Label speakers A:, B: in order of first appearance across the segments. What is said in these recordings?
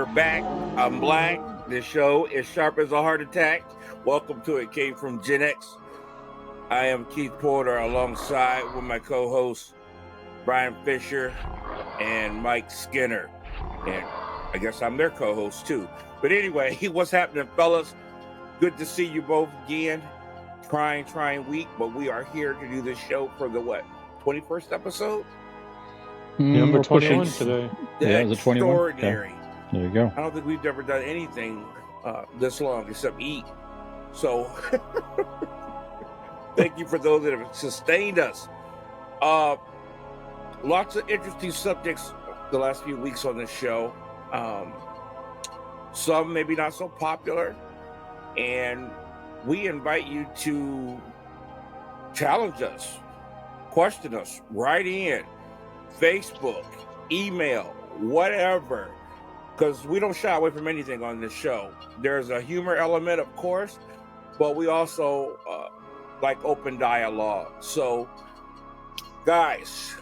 A: We're back. I'm Black. This show is sharp as a heart attack. Welcome to It Came From GenX. I am Keith Porter alongside with my co-hosts Brian Fisher and Mike Skinner. And I guess I'm their co-host too. But anyway, what's happening, fellas? Good to see you both again. Trying week, but we are here to do this show for the 21st episode?
B: Number 21 today.
C: Yeah, it was a 21.
A: Extraordinary.
C: Okay. There you go.
A: I don't think we've ever done anything this long except eat. So thank you for those that have sustained us. Lots of interesting subjects the last few weeks on this show. Some maybe not so popular. And we invite you to challenge us, question us, write in, Facebook, email, whatever, because we don't shy away from anything on this show. There's a humor element, of course, but we also like open dialogue. So, guys,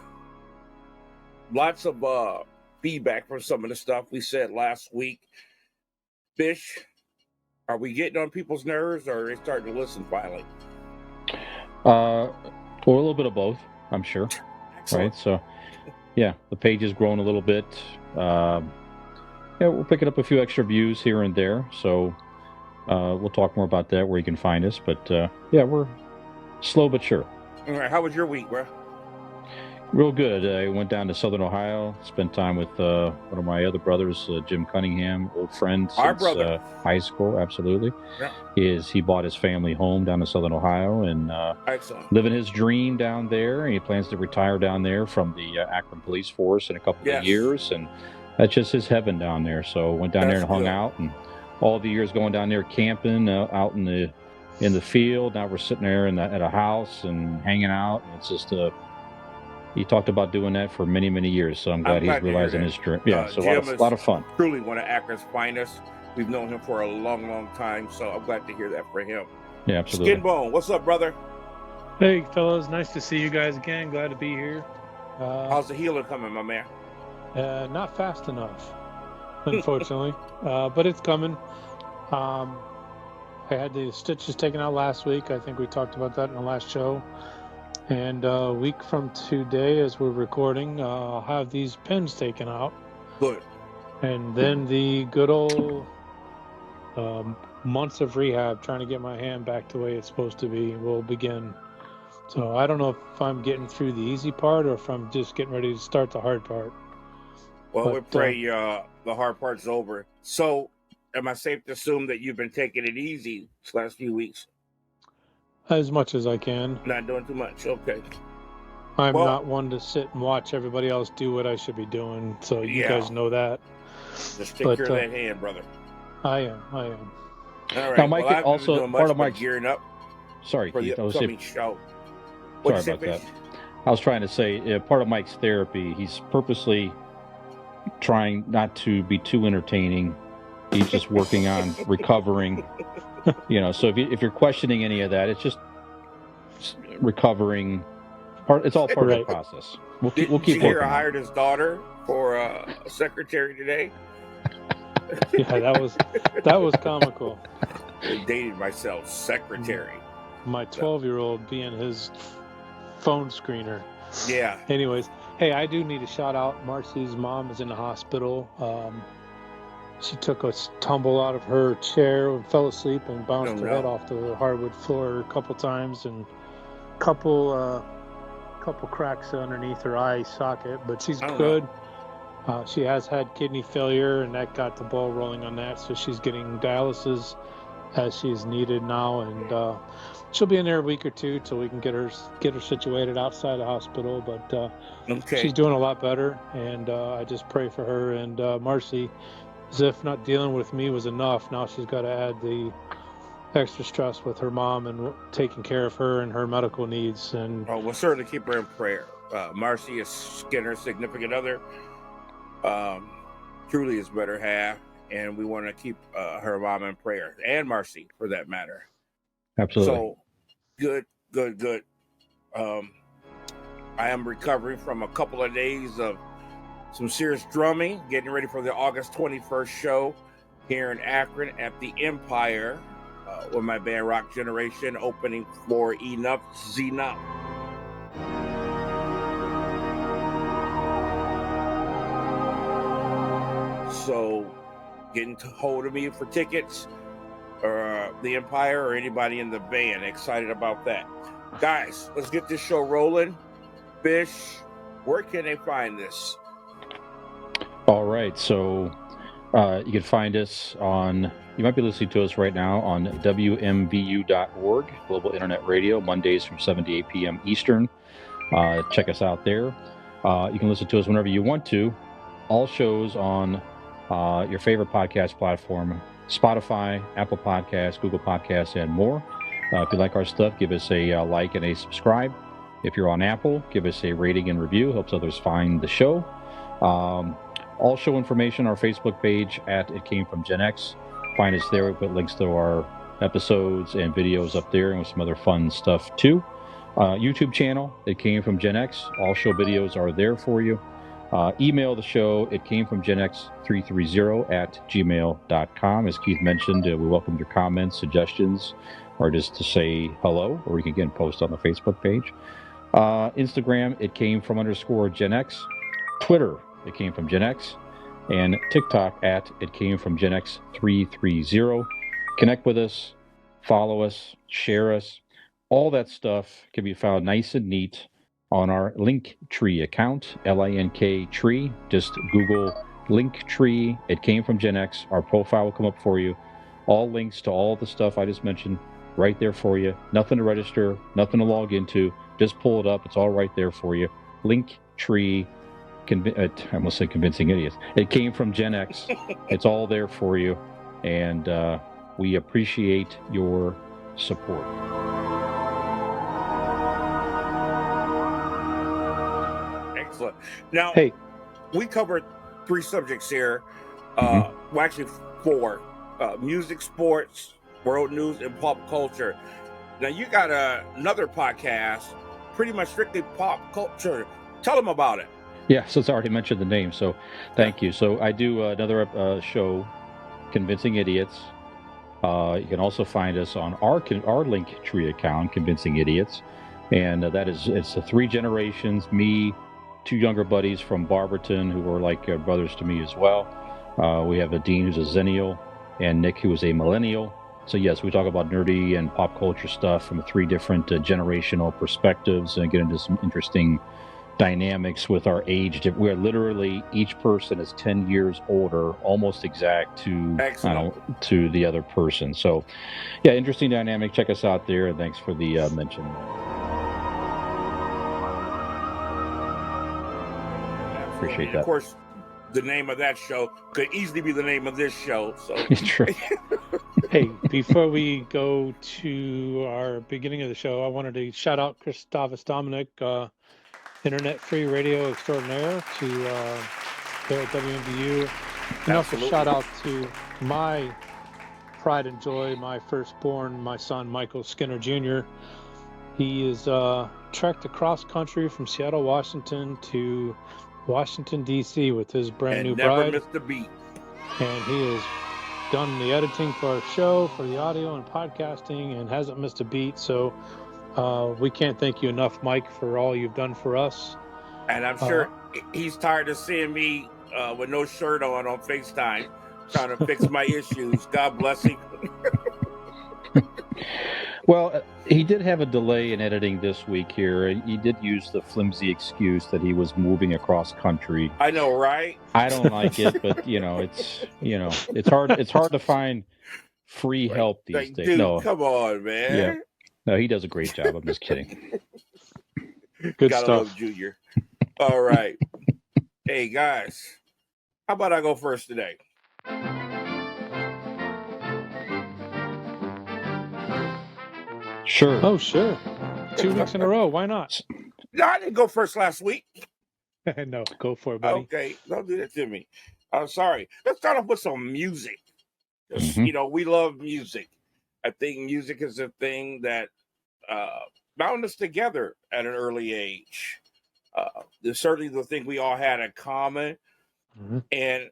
A: lots of feedback from some of the stuff we said last week. Fish, are we getting on people's nerves, or are they starting to listen finally?
C: Or a little bit of both, I'm sure.
A: Excellent.
C: Right? So, yeah, the page has grown a little bit. Yeah, we're picking up a few extra views here and there. So we'll talk more about that, where you can find us. But, yeah, we're slow but sure.
A: All right. How was your week, bro?
C: Real good. I went down to Southern Ohio, spent time with one of my other brothers, Jim Cunningham, old friend
A: Our
C: since
A: brother.
C: High school. Absolutely.
A: Yeah.
C: He bought his family home down in Southern Ohio and
A: Excellent.
C: living his dream down there. And he plans to retire down there from the Akron Police Force in a couple of years, and that's just his heaven down there. So went down there and hung out, and all the years going down there camping out in the field. Now we're sitting there at a house and hanging out. And it's just he talked about doing that for many, many years, so I'm glad he's realizing his dream. Yeah, so a lot of fun.
A: Truly one of Akron's finest. We've known him for a long, long time, so I'm glad to hear that for him.
C: Yeah, absolutely.
A: Skinbone, what's up, brother?
B: Hey, fellas. Nice to see you guys again. Glad to be here.
A: How's the healing coming, my man?
B: Not fast enough, unfortunately, but it's coming. I had the stitches taken out last week. I think we talked about that in the last show. And a week from today, as we're recording, I'll have these pins taken out.
A: Good.
B: And then the good old months of rehab, trying to get my hand back the way it's supposed to be, will begin. So I don't know if I'm getting through the easy part or if I'm just getting ready to start the hard part.
A: Well, we pray the hard part's over. So am I safe to assume that you've been taking it easy these last few weeks?
B: As much as I can.
A: Not doing too much. Okay.
B: I'm not one to sit and watch everybody else do what I should be doing, so you guys know that.
A: Just take care of that hand, brother.
B: I am.
A: All right.
C: Now, Mike,
A: well,
C: also part of Mike's
A: gearing up.
C: Sorry,
A: for
C: Keith.
A: the upcoming show.
C: Sorry about that. I was trying to say, part of Mike's therapy, he's purposely trying not to be too entertaining. He's just working on recovering. So if you're questioning any of that, it's just recovering. It's all part of the process. We'll keep working.
A: Did you hear I hired his daughter for a secretary today?
B: Yeah, that was comical.
A: I dated myself, secretary.
B: My 12-year-old being his phone screener.
A: Yeah.
B: Anyways, hey, I do need to shout out Marcy's mom is in the hospital. She took a tumble out of her chair and fell asleep and bounced her head off the hardwood floor a couple times, and couple cracks underneath her eye socket, but she's good. She has had kidney failure, and that got the ball rolling on that, so she's getting dialysis as she's needed now, and she'll be in there a week or two till we can get her situated outside the hospital, but she's doing a lot better, and I just pray for her. And Marcy, as if not dealing with me was enough, now she's got to add the extra stress with her mom and taking care of her and her medical needs. And
A: we'll certainly keep her in prayer. Marcy is Skinner's significant other, truly his better half, and we want to keep her mom in prayer, and Marcy for that matter.
C: Absolutely.
A: So good. I am recovering from a couple of days of some serious drumming, getting ready for the August 21st show here in Akron at the Empire with my band Rock Generation, opening for Enough Enough. So getting to hold of me for tickets, or the Empire, or anybody in the band. Excited about that. Guys, let's get this show rolling. Fish, where can they find this?
C: All right, so you can find us on, you might be listening to us right now on WMVU.org, Global Internet Radio, Mondays from 7 to 8 p.m. Eastern. Check us out there. You can listen to us whenever you want to. All shows on your favorite podcast platform, Spotify, Apple Podcasts, Google Podcasts, and more. If you like our stuff, give us a like and a subscribe. If you're on Apple, give us a rating and review. Helps others find the show. All show information on our Facebook page at It Came From GenX. Find us there. We put links to our episodes and videos up there, and with some other fun stuff too. YouTube channel, It Came From GenX. All show videos are there for you. Email the show, itcamefromgenx330@gmail.com. As Keith mentioned, we welcome your comments, suggestions, or just to say hello, or you can again post on the Facebook page. Instagram, itcamefrom_GenX. Twitter, It Came From GenX. And TikTok at itcamefromgenx330. Connect with us, follow us, share us. All that stuff can be found nice and neat on our Linktree account, LINK tree. Just Google Linktree. It Came From GenX. Our profile will come up for you. All links to all the stuff I just mentioned right there for you. Nothing to register, nothing to log into. Just pull it up. It's all right there for you. Linktree. I almost said convincing idiots. It Came From GenX. It's all there for you. And we appreciate your support.
A: Excellent. Now,
B: Hey,
A: we covered 3 subjects here. Well, actually 4. Music, sports, world news, and pop culture. Now, you got another podcast, pretty much strictly pop culture. Tell them about it.
C: Yeah, so it's already mentioned the name, so thank you. So I do another show, Convincing Idiots. You can also find us on our Linktree account, Convincing Idiots. And it's the 3 generations, me, 2 younger buddies from Barberton who were like brothers to me as well. We have a Dean who's a Zennial, and Nick who is a Millennial. So yes, we talk about nerdy and pop culture stuff from 3 different generational perspectives, and get into some interesting dynamics with our age. We're literally, each person is 10 years older, almost exact to the other person. So yeah, interesting dynamic. Check us out there, and thanks for the mention. Appreciate that.
A: Of course, the name of that show could easily be the name of this show. So
C: True.
B: hey, before we go to our beginning of the show, I wanted to shout out Christopher Dominic, Internet Free Radio Extraordinaire, to there at WMBU. And also shout out to my pride and joy, my firstborn, my son, Michael Skinner Jr. He is trekked across country from Seattle, Washington to Washington, D.C. with his brand new bride.
A: Never missed a beat.
B: And he has done the editing for our show, for the audio and podcasting, and hasn't missed a beat. So we can't thank you enough, Mike, for all you've done for us.
A: And I'm sure he's tired of seeing me with no shirt on FaceTime, trying to fix my issues. God bless him.
C: Well, he did have a delay in editing this week here. He did use the flimsy excuse that he was moving across country.
A: I know, right?
C: I don't like it, but it's hard to find free help these days.
A: Dude,
C: no,
A: come on, man.
C: Yeah. No, he does a great job. I'm just kidding.
B: Good
A: Gotta
B: stuff.
A: love Junior. All right. Hey, guys, how about I go first today?
C: Sure.
B: Oh, sure. 2 weeks in a row. Why not?
A: No, I didn't go first last week.
B: No, go for it, buddy.
A: Okay, don't do that to me. I'm sorry. Let's start off with some music. We love music. I think music is a thing that bound us together at an early age. There's certainly the thing we all had in common.
B: Mm-hmm.
A: And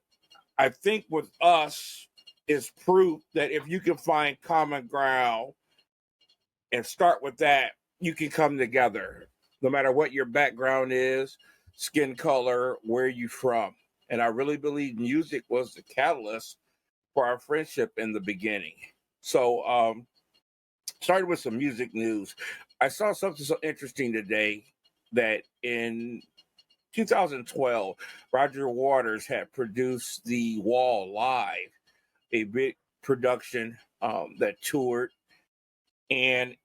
A: I think with us is proof that if you can find common ground and start with that, you can come together, no matter what your background is, skin color, where you from. And I really believe music was the catalyst for our friendship in the beginning. So, started with some music news. I saw something so interesting today that in 2012, Roger Waters had produced The Wall Live, a big production that toured, and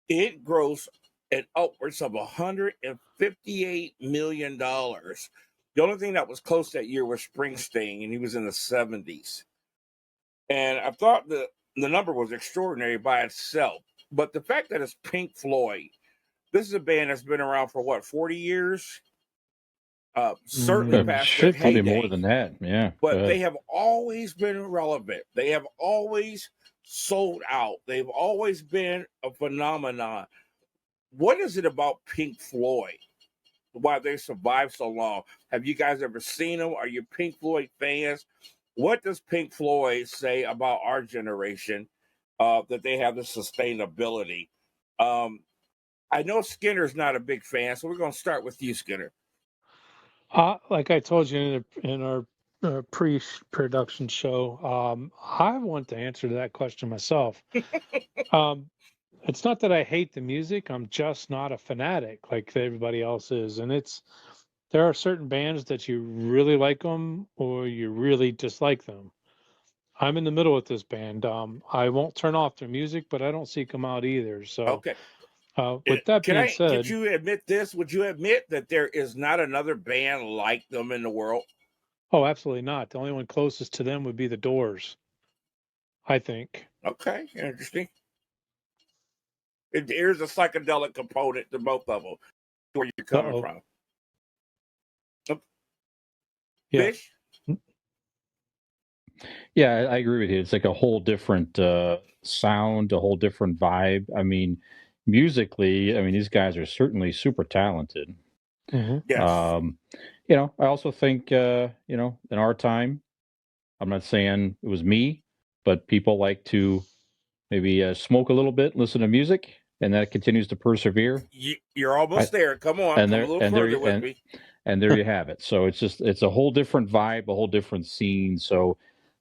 A: it grossed an upwards of $158 million. The only thing that was close that year was Springsteen, and he was in the 70s. And I thought the number was extraordinary by itself. But the fact that it's Pink Floyd, this is a band that's been around for what, 40 years? Certainly past their
C: Probably
A: heyday.
C: more than that, yeah.
A: But they have always been relevant. They have always sold out. They've always been a phenomenon. What is it about Pink Floyd? Why they survived so long? Have you guys ever seen them? Are you Pink Floyd fans? What does Pink Floyd say about our generation that they have the sustainability? I know Skinner's not a big fan, so we're going to start with you, Skinner.
B: Like I told you in our pre-production show, I want to answer that question myself. It's not that I hate the music; I'm just not a fanatic like everybody else is. And there are certain bands that you really like them or you really dislike them. I'm in the middle with this band. I won't turn off their music, but I don't seek them out either. So,
A: Okay.
B: with that being said,
A: could you admit this? Would you admit that there is not another band like them in the world?
B: oh, absolutely not. The only one closest to them would be the Doors, I think.
A: Okay, interesting. There's a psychedelic component to both of them. Where you're coming from?
B: Yeah.
A: Fish?
C: Yeah, I agree with you. It's like a whole different sound, a whole different vibe. I mean, musically, I mean, these guys are certainly super talented.
B: Mm-hmm.
A: Yes.
C: I also think, in our time, I'm not saying it was me, but people like to maybe smoke a little bit, listen to music, and that continues to persevere.
A: You're almost there. Come on,
C: and
A: come a little further with me.
C: And there you have it. So it's a whole different vibe, a whole different scene. So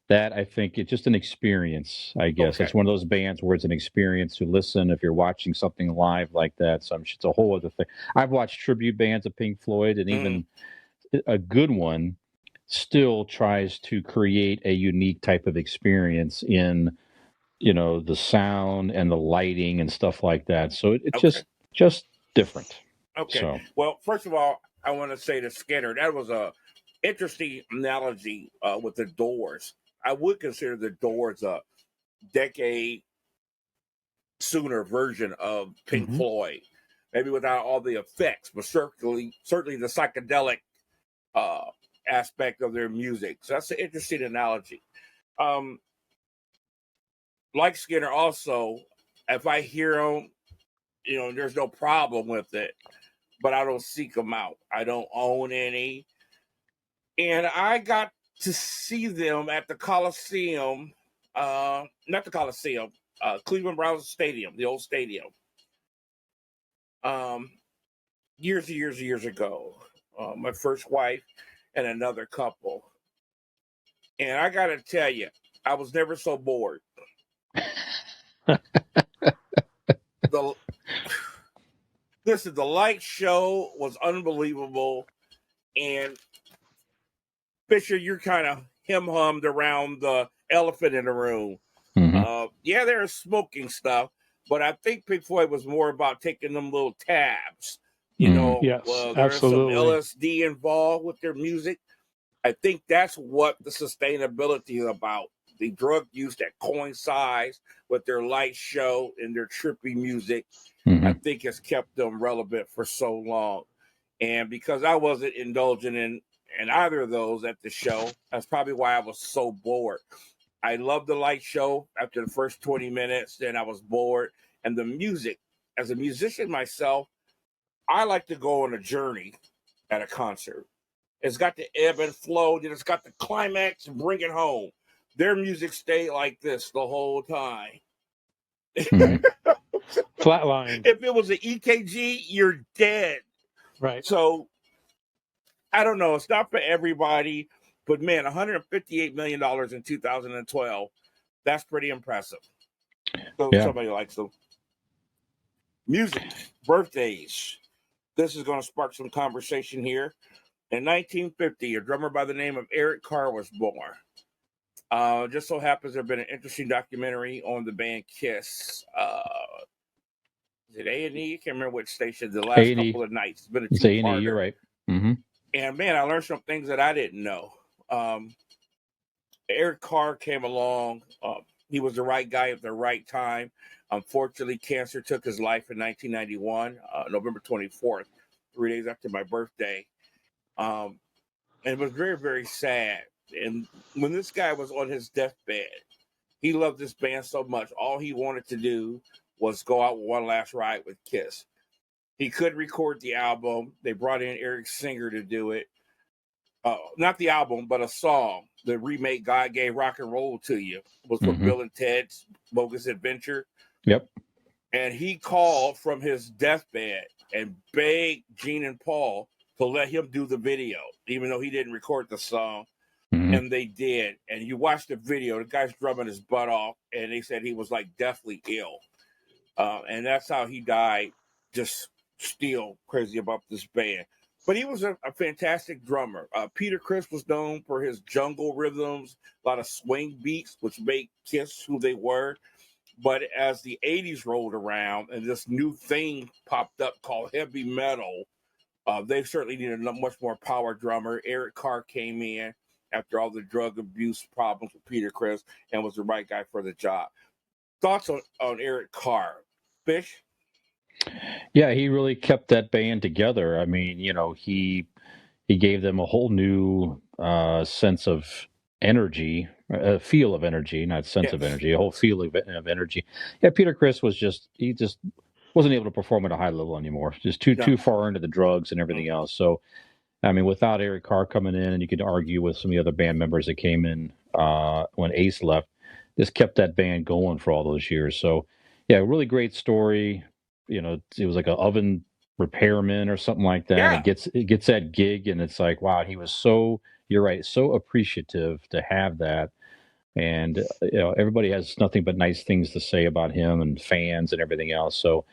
C: that I think it's just an experience. I guess
A: Okay.
C: it's one of those bands where it's an experience to listen if you're watching something live like that. So it's a whole other thing. I've watched tribute bands of Pink Floyd, and even a good one still tries to create a unique type of experience in the sound and the lighting and stuff like that. So it's just different.
A: Okay.
C: So.
A: Well, first of all, I want to say to Skinner, that was a interesting analogy with the Doors. I would consider the Doors a decade sooner version of Pink Floyd, maybe without all the effects, but certainly the psychedelic aspect of their music. So that's an interesting analogy. Like Skinner, also, if I hear them, there's no problem with it, but I don't seek them out. I don't own any. And I got to see them at the Coliseum, not the Coliseum, Cleveland Browns Stadium, the old stadium, years and years ago. My first wife and another couple. And I got to tell you, I was never so bored. The light show was unbelievable. And Fisher, you're kind of hum-hummed around the elephant in the room. Yeah, there is smoking stuff, but I think Pink Floyd was more about taking them little tabs.
B: Yes,
A: there's some
B: absolutely.
A: LSD involved with their music. I think that's what the sustainability is about. The drug use that coincides with their light show and their trippy music, I think has kept them relevant for so long. And because I wasn't indulging in either of those at the show, that's probably why I was so bored. I loved the light show after the first 20 minutes, then I was bored. And the music, as a musician myself, I like to go on a journey. at a concert. It's got the ebb and flow, then it's got the climax and bring it home. Their music stayed like this the whole time.
B: Mm-hmm. Flatlined.
A: If it was an EKG, you're dead.
B: Right.
A: So I don't know. It's not for everybody, but man, $158 million in 2012. That's pretty impressive. So somebody likes them. Music, birthdays. This is going to spark some conversation here. In 1950, a drummer by the name of Eric Carr was born. Just so happens there have been an interesting documentary on the band KISS. Is it A&E? I can't remember which station. The last
C: A&E.
A: couple of nights. It's been a
C: two-parter.
A: A&E,
C: you're right. Mm-hmm.
A: And man, I learned some things that I didn't know. Eric Carr came along. He was the right guy at the right time. Unfortunately, cancer took his life in 1991, November 24th, 3 days after my birthday. And it was very, very sad. And when this guy was on his deathbed, he loved this band so much. All he wanted to do was go out with one last ride with KISS. He couldn't record the album. They brought in Eric Singer to do it. Not the album, but a song. The remake God Gave Rock and Roll to You was for Bill and Ted's Bogus Adventure.
C: Yep.
A: And he called from his deathbed and begged Gene and Paul to let him do the video, even though he didn't record the song. And they did. And you watch the video, the guy's drumming his butt off, and they said he was like deathly ill. And that's how he died, just still crazy about this band. But he was a fantastic drummer. Peter Criss was known for his jungle rhythms, a lot of swing beats, which made KISS who they were. But as the 80s rolled around and this new thing popped up called heavy metal, they certainly needed a much more power drummer. Eric Carr came in after all the drug abuse problems with Peter Criss and was the right guy for the job. Thoughts on Eric Carr? Fish?
C: Yeah, he really kept that band together. I mean, he gave them a whole new sense of energy, a feel of energy, not sense of energy, a whole feeling of energy. Yeah, Peter Criss he just wasn't able to perform at a high level anymore. Just too far into the drugs and everything else. So, I mean, without Eric Carr coming in, and you could argue with some of the other band members that came in when Ace left, this kept that band going for all those years. So, yeah, really great story. It was like an oven repairman or something like that.
A: Yeah.
C: It gets that gig, and it's like, wow, he was you're right, so appreciative to have that. And everybody has nothing but nice things to say about him and fans and everything else. So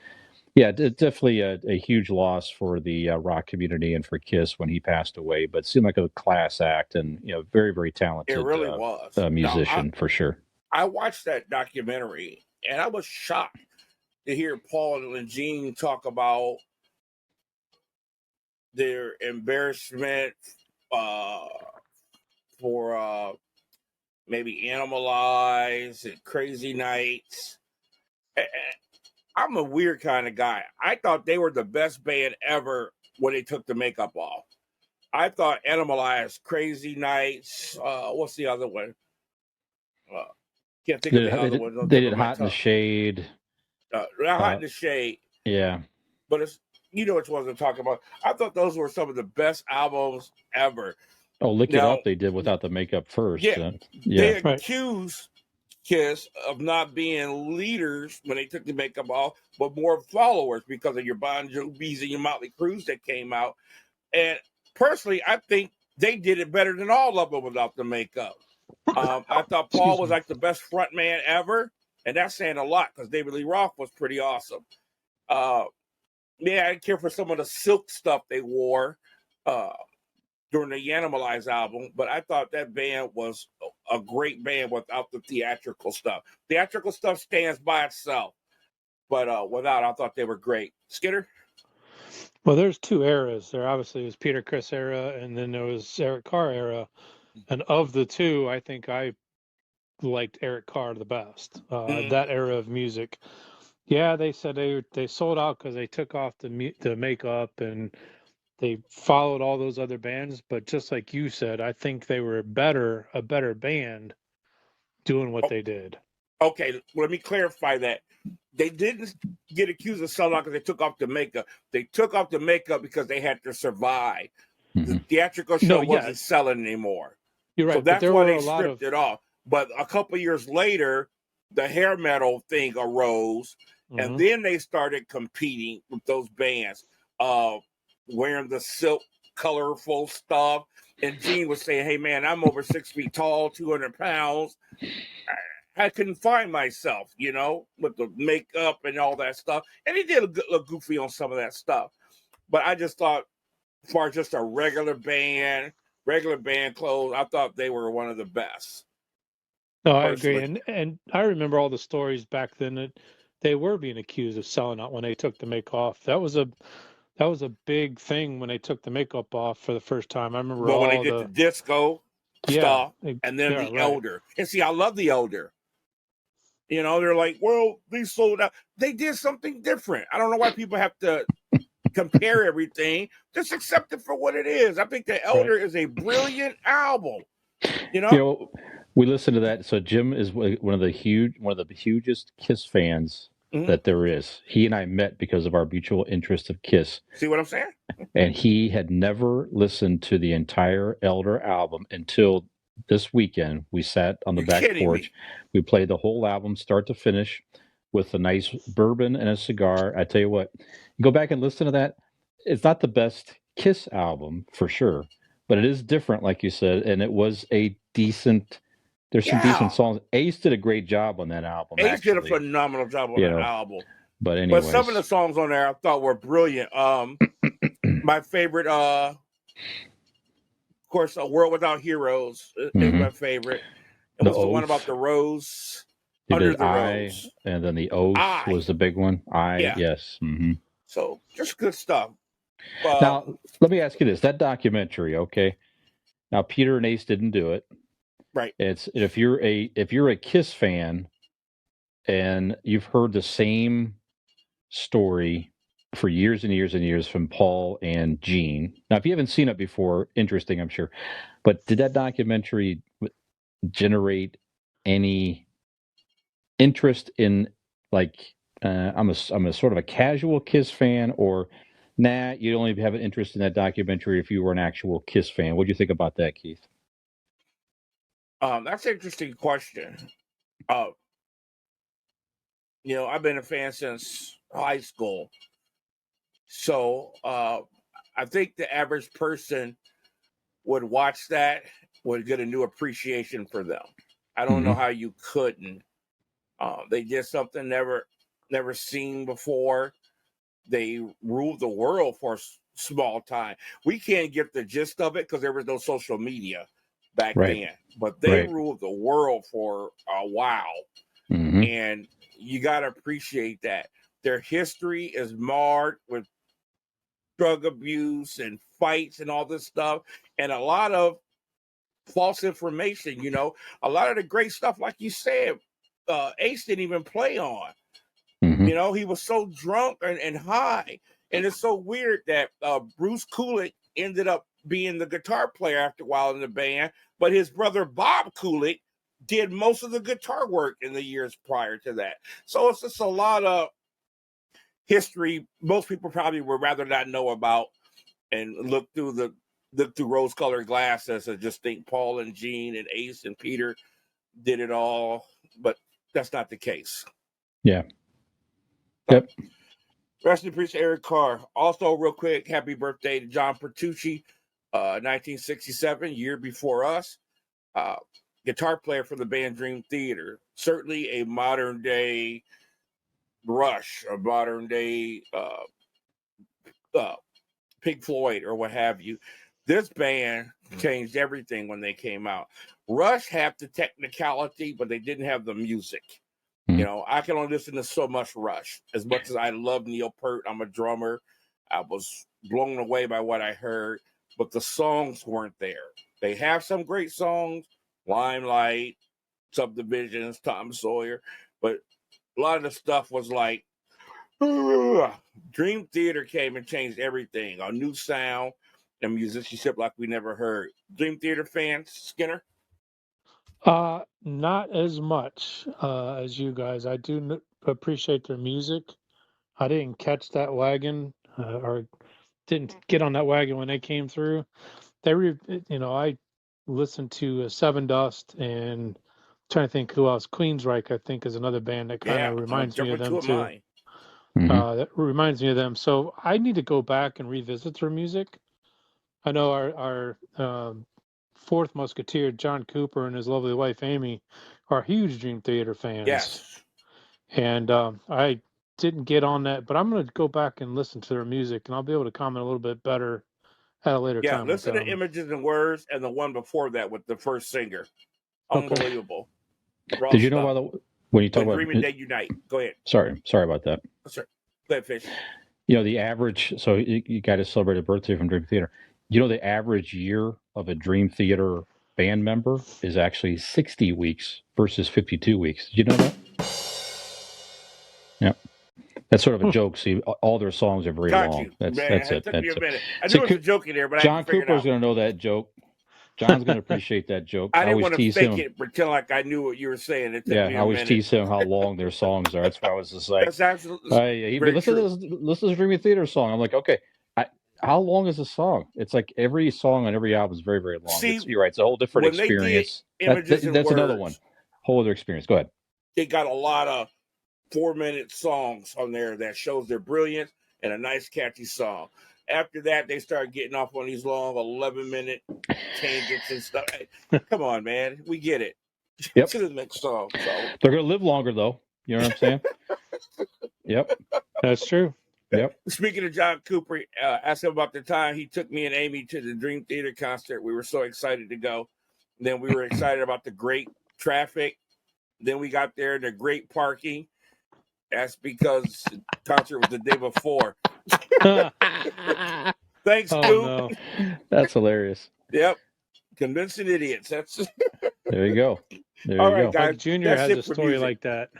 C: yeah, definitely a huge loss for the rock community and for KISS when he passed away, but seemed like a class act and very, very talented.
A: It really was
C: musician for sure.
A: I watched that documentary and I was shocked to hear Paul and Gene talk about their embarrassment for maybe Animalize and Crazy Nights. I'm a weird kind of guy. I thought they were the best band ever when they took the makeup off. I thought Animalize, Crazy Nights, what's the other one? Can't think of the other one.
C: They did Hot in the Shade.
A: Hot in the Shade.
C: Yeah.
A: But it's which ones I'm talking about. I thought those were some of the best albums ever.
C: Oh, Lick It Up they did without the makeup first.
A: Yeah. They accused KISS of not being leaders when they took the makeup off, but more followers because of your Bon Jovis and your Motley Crues that came out. And personally, I think they did it better than all of them without the makeup. I thought Paul was like the best front man ever, and that's saying a lot because David Lee Roth was pretty awesome. I didn't care for some of the silk stuff they wore during the Animalize album, but I thought that band was a great band without the theatrical stuff. Theatrical stuff stands by itself, but without, I thought they were great. Skinner?
B: Well, there's two eras. There obviously was Peter Criss era, and then there was Eric Carr era. And of the two, I think I liked Eric Carr the best. That era of music. Yeah, they said they sold out because they took off the makeup and they followed all those other bands. But just like you said, I think they were a better band doing what they did.
A: Okay, let me clarify that. They didn't get accused of selling out because they took off the makeup. They took off the makeup because they had to survive. The theatrical show wasn't selling anymore.
B: You're right.
A: So that's why they stripped it off. But a couple years later, the hair metal thing arose, and then they started competing with those bands, wearing the silk, colorful stuff. And Gene was saying, "Hey, man, I'm over 6 feet tall, 200 pounds. I couldn't find myself, you know, with the makeup and all that stuff." And he did look goofy on some of that stuff. But I just thought, as far as just a regular band clothes, I thought they were one of the best.
B: No, I agree. And I remember all the stories back then that they were being accused of selling out when they took the makeup off. That was a big thing when they took the makeup off for the first time. I remember
A: when they did the disco stuff, and then the Elder. And see, I love the Elder. You know, they're like, well, they sold out. They did something different. I don't know why people have to compare everything. Just accept it for what it is. I think the Elder is a brilliant album. You know,
C: we listened to that. So Jim is one of the hugest Kiss fans that there is. He and I met because of our mutual interest of Kiss.
A: See what I'm saying?
C: And he had never listened to the entire Elder album until this weekend. We sat on the back porch. We played the whole album, start to finish, with a nice bourbon and a cigar. I tell you what, you go back and listen to that. It's not the best Kiss album for sure, but it is different, like you said, and it was a decent. There's some decent songs. Ace did a great job on that album.
A: Ace did a phenomenal job on that album.
C: But anyways,
A: some of the songs on there I thought were brilliant. My favorite, of course, "A World Without Heroes" is my favorite. It was the one about the rose. Under the Rose.
C: And then the Oath was the big one. Yes.
A: So just good stuff.
C: Now, let me ask you this: that documentary, okay? Now, Peter and Ace didn't do it.
A: Right.
C: It's if you're a Kiss fan and you've heard the same story for years and years and years from Paul and Gene. Now, if you haven't seen it before, interesting, I'm sure. But did that documentary generate any interest in, like, I'm a sort of a casual Kiss fan, or nah, you'd only have an interest in that documentary if you were an actual Kiss fan? What do you think about that, Keith?
A: That's an interesting question. You know, I've been a fan since high school. So I think the average person would watch that, would get a new appreciation for them. I don't know how you couldn't. They did something never seen before. They ruled the world for a small time. We can't get the gist of it because there was no social media back then. But they ruled the world for a while. And you got to appreciate that. Their history is marred with drug abuse and fights and all this stuff, and a lot of false information. You know, a lot of the great stuff, like you said, Ace didn't even play on. You know, he was so drunk and high. And it's so weird that Bruce Kulick ended up being the guitar player after a while in the band, but his brother Bob Kulick did most of the guitar work in the years prior to that. So it's just a lot of history most people probably would rather not know about, and look through rose-colored glasses and just think Paul and Gene and Ace and Peter did it all, but that's not the case.
C: Yeah. Yep.
A: Rest in peace, Eric Carr. Also, real quick, happy birthday to John Petrucci, 1967, year before us. Guitar player for the band Dream Theater. Certainly a modern day Rush, a modern day Pink Floyd, or what have you. This band changed everything when they came out. Rush had the technicality, but they didn't have the music. You know, I can only listen to so much Rush. As much as I love Neil Peart, I'm a drummer. I was blown away by what I heard, but the songs weren't there. They have some great songs, Limelight, Subdivisions, Tom Sawyer, but a lot of the stuff was like, Dream Theater came and changed everything. A new sound and musicianship like we never heard. Dream Theater fans, Skinner?
B: Not as much as you guys. I do appreciate their music. I didn't catch that wagon or didn't get on that wagon when they came through. I listened to Seven Dust and trying to think who else. Queensryche, I think, is another band that kind of reminds me of them too. That reminds me of them. So I need to go back and revisit their music. I know our fourth musketeer, John Cooper, and his lovely wife, Amy, are huge Dream Theater fans.
A: Yes.
B: And I didn't get on that, but I'm going to go back and listen to their music, and I'll be able to comment a little bit better at a later time.
A: Yeah, listen to Images and Words and the one before that with the first singer. Unbelievable.
C: Okay. Did you know when you talk about
A: Dream and Day Unite? Go ahead.
C: Sorry about that.
A: Sorry. Go ahead, Fish.
C: The average. So you got to celebrate a birthday from Dream Theater. The average year of a Dream Theater band member is actually 60 weeks versus 52 weeks. Did you know that? Yeah. That's sort of a joke. See, all their songs are very long. That's it.
A: Took me a minute. I knew it was a joke in there, but
C: John Cooper's going to know that joke. John's going to appreciate that joke.
A: I didn't want to fake it, pretend like I knew what you were saying.
C: I always tease him how long their songs are. That's why I was just like,
A: that's absolutely.
C: Listen to this Dreamy Theater song. I'm like, okay, how long is the song? It's like every song on every album is very, very long.
A: See,
C: you're right. It's a whole different experience. That's another one. Whole other experience. Go ahead.
A: They got a lot of 4-minute songs on there that shows their brilliance and a nice, catchy song. After that, they start getting off on these long 11-minute tangents and stuff. Hey, come on, man. We get it.
C: Yep.
A: To the next song. So.
C: They're going to live longer, though. You know what I'm saying? Yep.
B: That's true.
C: Yep.
A: Speaking of John Cooper, asked him about the time he took me and Amy to the Dream Theater concert. We were so excited to go. Then we were excited about the great traffic. Then we got there, the great parking. That's because the concert was the day before. Thanks, Coop.
B: No.
C: That's hilarious.
A: Yep. Convincing idiots. That's
C: There you go.
A: All right, guys.
B: Junior has a story like that.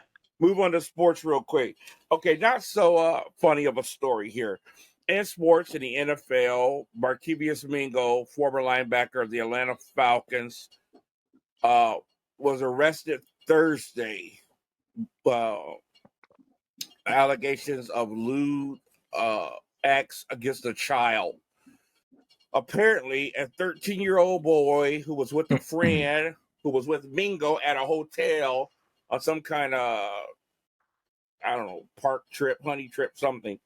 A: Move on to sports real quick. Okay, not so funny of a story here. In sports, in the NFL, Markevius Mingo, former linebacker of the Atlanta Falcons, was arrested Thursday. Allegations of lewd acts against a child. Apparently, a 13-year-old boy who was with a friend who was with Mingo at a hotel on some kind of, park trip, honey trip, something,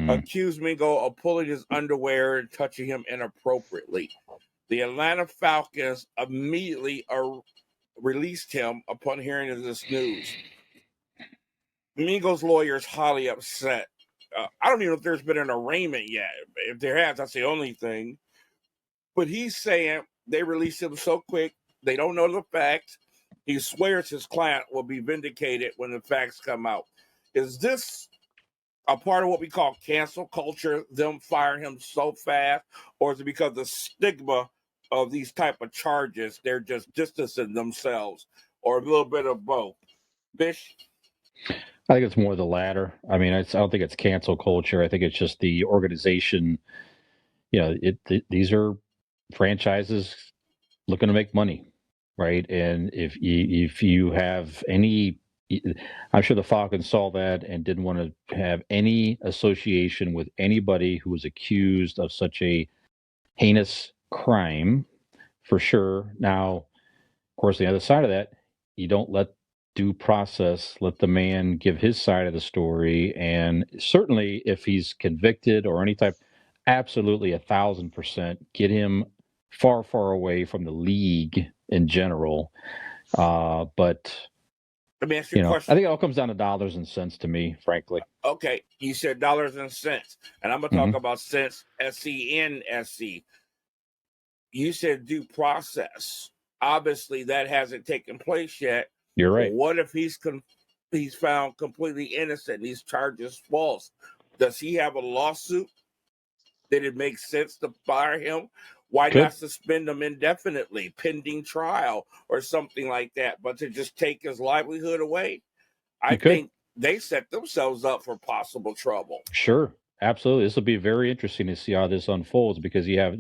A: accused Mingo of pulling his underwear and touching him inappropriately. The Atlanta Falcons immediately released him upon hearing of this news. Mingo's lawyer is highly upset. I don't even know if there's been an arraignment yet. If there has, that's the only thing. But he's saying they released him so quick, they don't know the facts. He swears his client will be vindicated when the facts come out. Is this a part of what we call cancel culture, them firing him so fast? Or is it because the stigma of these type of charges, they're just distancing themselves? Or a little bit of both? Bish?
C: I think it's more the latter. I mean, I don't think it's cancel culture. I think it's just the organization. These are franchises looking to make money, right? And if you have any, I'm sure the Falcons saw that and didn't want to have any association with anybody who was accused of such a heinous crime, for sure. Now, of course, the other side of that, you don't let due process, let the man give his side of the story. And certainly if he's convicted or any type, absolutely 1,000%, get him far, far away from the league in general. But
A: let me ask you a question.
C: I think it all comes down to dollars and cents to me, frankly.
A: Okay. You said dollars and cents, and I'm going to talk about cents, S-E-N-S-E. You said due process. Obviously that hasn't taken place yet.
C: You're right.
A: What if he's found completely innocent and these charges false? Does he have a lawsuit? Did it make sense to fire him? Why not suspend him indefinitely, pending trial or something like that, but to just take his livelihood away? I think they set themselves up for possible trouble.
C: Sure. Absolutely. This will be very interesting to see how this unfolds because you have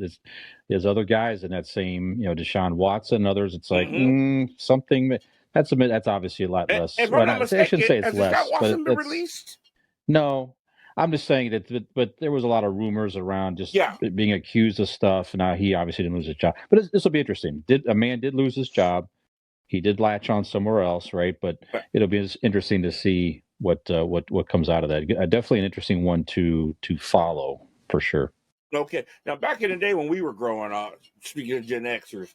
C: there's other guys in that same, Deshaun Watson and others. It's like something that's obviously a lot less.
A: If I'm not mistaken,
C: I shouldn't say it's less.
A: Has Deshaun Watson been released?
C: No, I'm just saying that, but there was a lot of rumors around just being accused of stuff. Now he obviously didn't lose his job, but this will be interesting. A man did lose his job. He did latch on somewhere else, right? But it'll be interesting to see what comes out of that. Definitely an interesting one to follow for sure.
A: Okay. Now, back in the day when we were growing up, speaking of Gen Xers,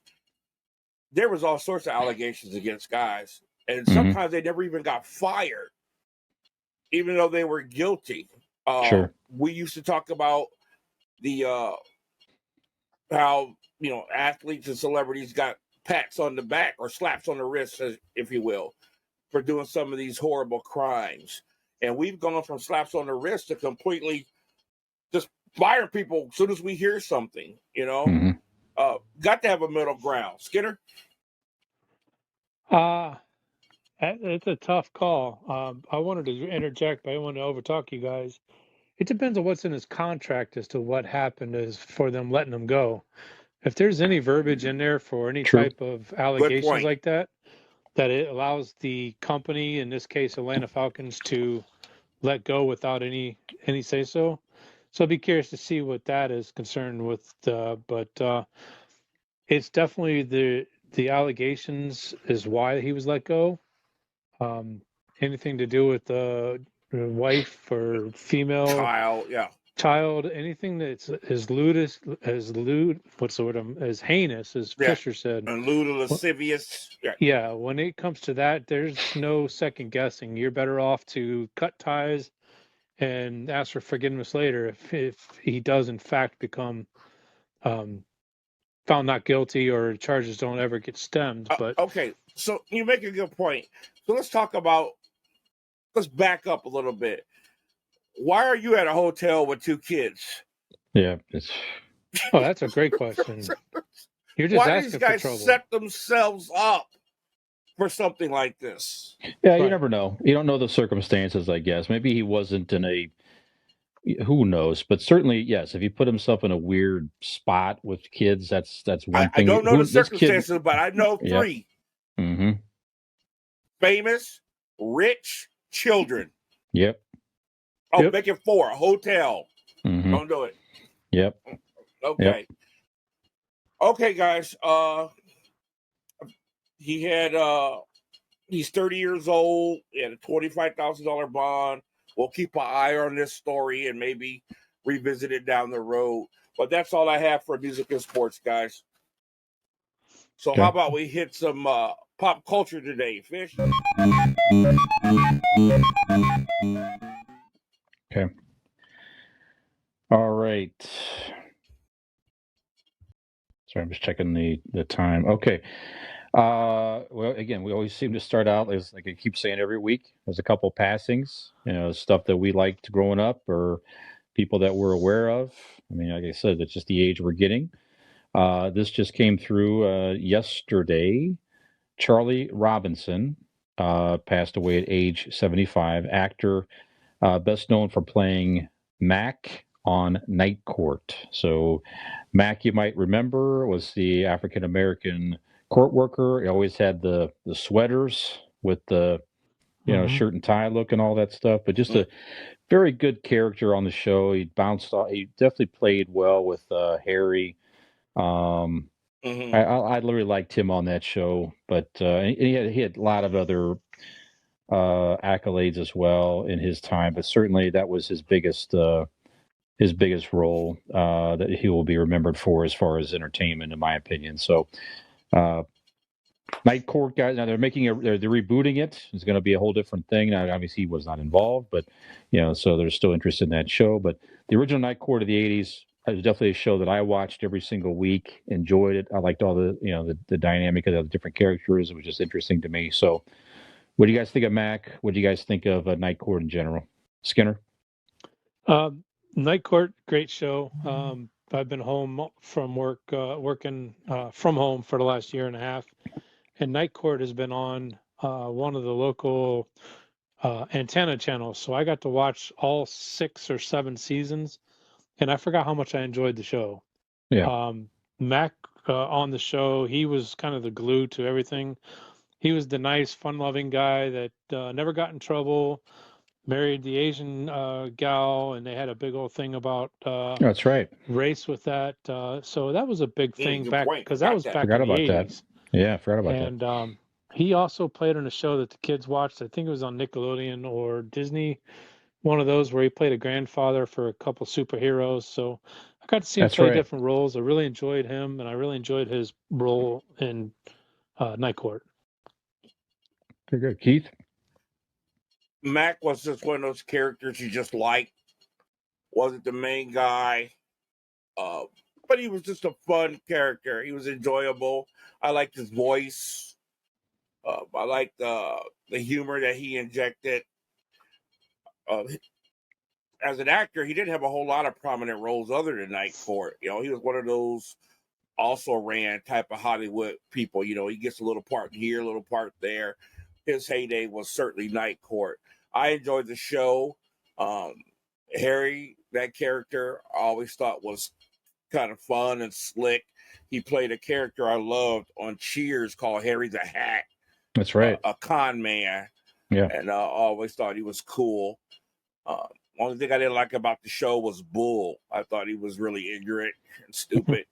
A: there was all sorts of allegations against guys, and sometimes they never even got fired, even though they were guilty.
C: Sure.
A: We used to talk about the how athletes and celebrities got pats on the back or slaps on the wrist, if you will, for doing some of these horrible crimes. And we've gone from slaps on the wrist to completely just fire people as soon as we hear something, got to have a middle ground. Skinner?
B: It's a tough call. I wanted to interject, but I didn't want to overtalk you guys. It depends on what's in his contract as to what happened is for them letting him go. If there's any verbiage in there for any type of allegations like that it allows the company, in this case Atlanta Falcons, to let go without any say so. So I'd be curious to see what that is concerned with. But it's definitely the allegations is why he was let go. Anything to do with wife or female child, anything that's as as heinous as Fisher said,
A: and lewd and lascivious.
B: Yeah, when it comes to that, there's no second guessing. You're better off to cut ties and ask for forgiveness later if he does in fact become found not guilty or charges don't ever get stemmed. But
A: okay, so you make a good point. So let's back up a little bit. Why are you at a hotel with 2 kids?
C: Yeah,
B: that's a great question. You're just
A: why
B: asking
A: these guys
B: for trouble.
A: Set themselves up for something like this?
C: Yeah, you never know. You don't know the circumstances, I guess. Maybe he wasn't in a, who knows? But certainly, yes, if he put himself in a weird spot with kids, that's one thing.
A: I don't know the circumstances, but I know 3 famous, rich children.
C: Yep.
A: Oh, make it 4. A hotel. Don't do it.
C: Yep.
A: Okay. Yep. Okay, guys. He's 30 years old. He had a $25,000 bond. We'll keep an eye on this story and maybe revisit it down the road. But that's all I have for music and sports, guys. So how about we hit some pop culture today, Fish?
C: Okay. All right. Sorry, I'm just checking the time. Okay. Well, again, we always seem to start out as, like I keep saying every week, there's a couple passings, stuff that we liked growing up or people that we're aware of. I mean, like I said, it's just the age we're getting. This just came through yesterday. Charlie Robinson passed away at age 75. Actor, best known for playing Mac on Night Court. So Mac, you might remember, was the African-American court worker. He always had the sweaters with the shirt and tie look and all that stuff, but just a very good character on the show. He bounced off. He definitely played well with Harry. I really liked him on that show, but he had a lot of other accolades as well in his time, but certainly that was his biggest role that he will be remembered for as far as entertainment, in my opinion. So Night Court, guys, now they're rebooting it. It's going to be a whole different thing. Now, obviously he was not involved, but so they're still interested in that show. But the original Night Court of the 80s was definitely a show that I watched every single week, enjoyed it. I liked all the the dynamic of the different characters. It was just interesting to me. So what do you guys think of Mac? What do you guys think of Night Court in general? Skinner?
B: Night Court, great show. I've been home from work, working from home for the last year and a half. And Night Court has been on one of the local antenna channels. So I got to watch all 6 or 7 seasons. And I forgot how much I enjoyed the show.
C: Yeah.
B: Mac on the show, he was kind of the glue to everything. He was the nice, fun-loving guy that never got in trouble. married the Asian gal, and they had a big old thing about
C: That's right.
B: race with that. So that was a big thing
A: good
B: back,
A: point.
B: because that was back
C: Forgot
B: in the
C: about that.
B: 80s.
C: Yeah, forgot about that.
B: And he also played on a show that the kids watched. I think it was on Nickelodeon or Disney, one of those where he played a grandfather for a couple superheroes. So I got to see him
C: That's
B: play
C: right.
B: different roles. I really enjoyed him, and I really enjoyed his role in Night Court.
C: Very good. Keith?
A: Mac was just one of those characters you just liked. Wasn't the main guy, but he was just a fun character. He was enjoyable. I liked his voice. I liked the humor that he injected. As an actor, he didn't have a whole lot of prominent roles other than Night Court. You know, he was one of those also ran type of Hollywood people. You know, he gets a little part here, a little part there. His heyday was certainly Night Court. I enjoyed the show. Harry, that character, I always thought was kind of fun and slick. He played a character I loved on Cheers called Harry the Hat.
C: That's right.
A: A con man.
C: Yeah.
A: And I always thought he was cool. Only thing I didn't like about the show was Bull. I thought he was really ignorant and stupid.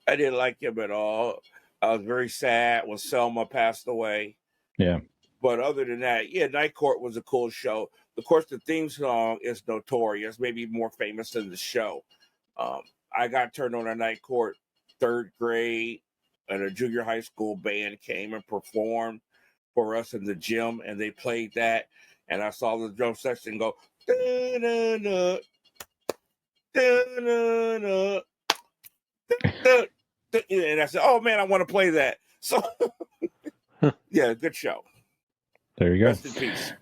A: I didn't like him at all. I was very sad when Selma passed away.
C: Yeah.
A: But other than that, yeah, Night Court was a cool show. Of course, the theme song is notorious, maybe more famous than the show. I got turned on a Night Court third grade, and a junior high school band came and performed for us in the gym, and they played that. And I saw the drum section go, da-na-na, da-na-na, da-na. And I said, oh man, I want to play that. So, yeah, good show.
C: There you go.
A: Rest in peace.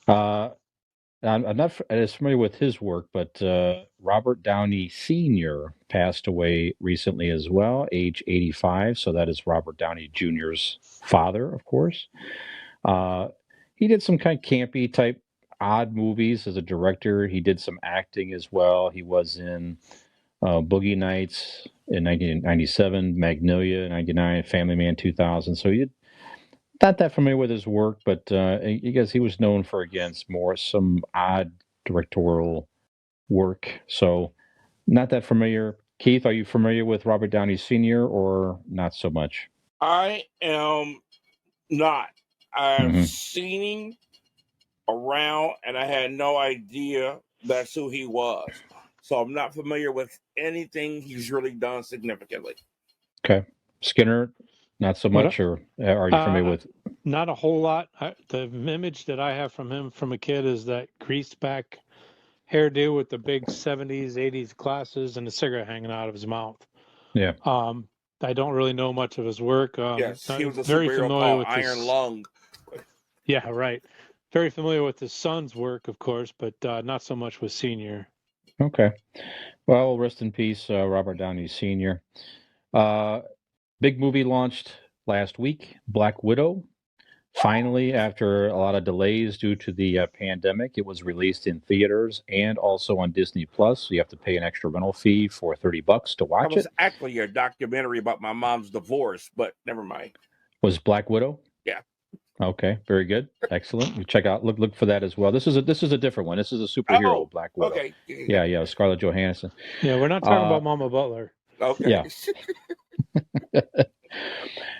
C: I'm not as familiar with his work, but Robert Downey Sr. passed away recently as well, age 85. So that is Robert Downey Jr.'s father, of course. He did some kind of campy type odd movies as a director. He did some acting as well. He was in Boogie Nights in 1997, Magnolia in 99, Family Man 2000. So he not that familiar with his work, but I guess he was known for, again, some odd directorial work. So not that familiar. Keith, are you familiar with Robert Downey Sr. or not so much?
A: I am not. I've seen him around, and I had no idea that's who he was. So I'm not familiar with anything he's really done significantly.
C: Okay. Skinner, not so much, or are you familiar with?
B: Not a whole lot. The image that I have from him from a kid is that greased back hairdo with the big 70s, 80s glasses and a cigarette hanging out of his mouth.
C: Yeah.
B: I don't really know much of his work.
A: Yes, he was a
B: very
A: superhero
B: familiar
A: called
B: with
A: Iron Lung.
B: Yeah, right. Very familiar with his son's work, of course, but not so much with Senior.
C: Okay. Well, rest in peace, Robert Downey Sr. Big movie launched last week, Black Widow. Finally, after a lot of delays due to the pandemic, it was released in theaters and also on Disney Plus. You have to pay an extra rental fee for $30 to watch it.
A: That was actually a documentary about my mom's divorce, but never mind.
C: Was Black Widow?
A: Yeah.
C: Okay, very good, excellent. You check out, look for that as well. This is a different one. This is a superhero Black Widow.
A: Okay.
C: Yeah, Scarlett Johansson.
B: Yeah, we're not talking about Mama Butler.
A: Okay.
C: Yeah.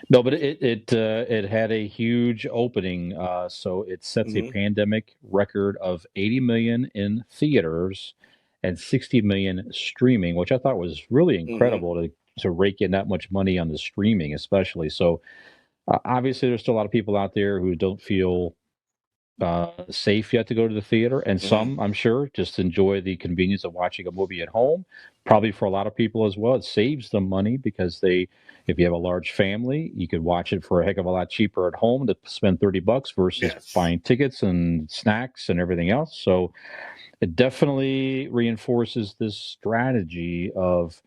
C: No, but it had a huge opening. So it sets a pandemic record of 80 million in theaters and 60 million streaming, which I thought was really incredible to rake in that much money on the streaming, especially. So obviously, there's still a lot of people out there who don't feel safe yet to go to the theater, and some, I'm sure, just enjoy the convenience of watching a movie at home. Probably for a lot of people as well, it saves them money because if you have a large family, you could watch it for a heck of a lot cheaper at home to spend $30 versus buying tickets and snacks and everything else. So it definitely reinforces this strategy of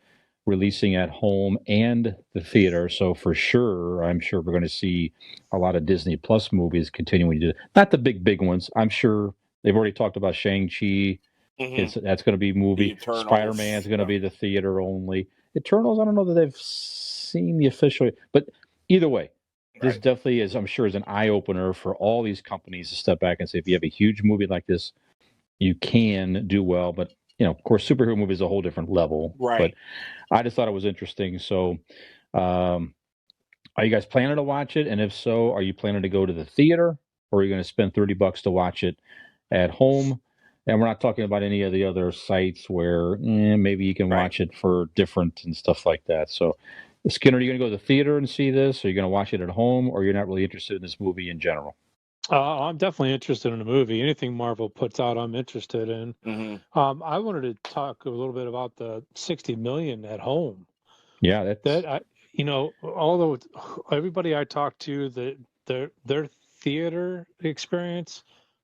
C: releasing at home and the theater. So for sure, I'm sure we're going to see a lot of Disney Plus movies continuing to do, not the big ones. I'm sure they've already talked about Shang-Chi. That's going to be movie. Spider-Man is going to be the theater only. Eternals, I don't know that they've seen the official, but either way, this definitely is, I'm sure, is an eye opener for all these companies to step back and say, if you have a huge movie like this, you can do well. But of course, superhero movie is a whole different level.
A: Right.
C: But I just thought it was interesting. So, are you guys planning to watch it? And if so, are you planning to go to the theater, or are you going to spend $30 to watch it at home? And we're not talking about any of the other sites where maybe you can watch it for different and stuff like that. So, Skinner, are you going to go to the theater and see this? Or are you going to watch it at home, or you're not really interested in this movie in general?
B: I'm definitely interested in the movie. Anything Marvel puts out, I'm interested in. I wanted to talk a little bit about the 60 million at home.
C: Yeah,
B: although everybody I talk to, their theater experience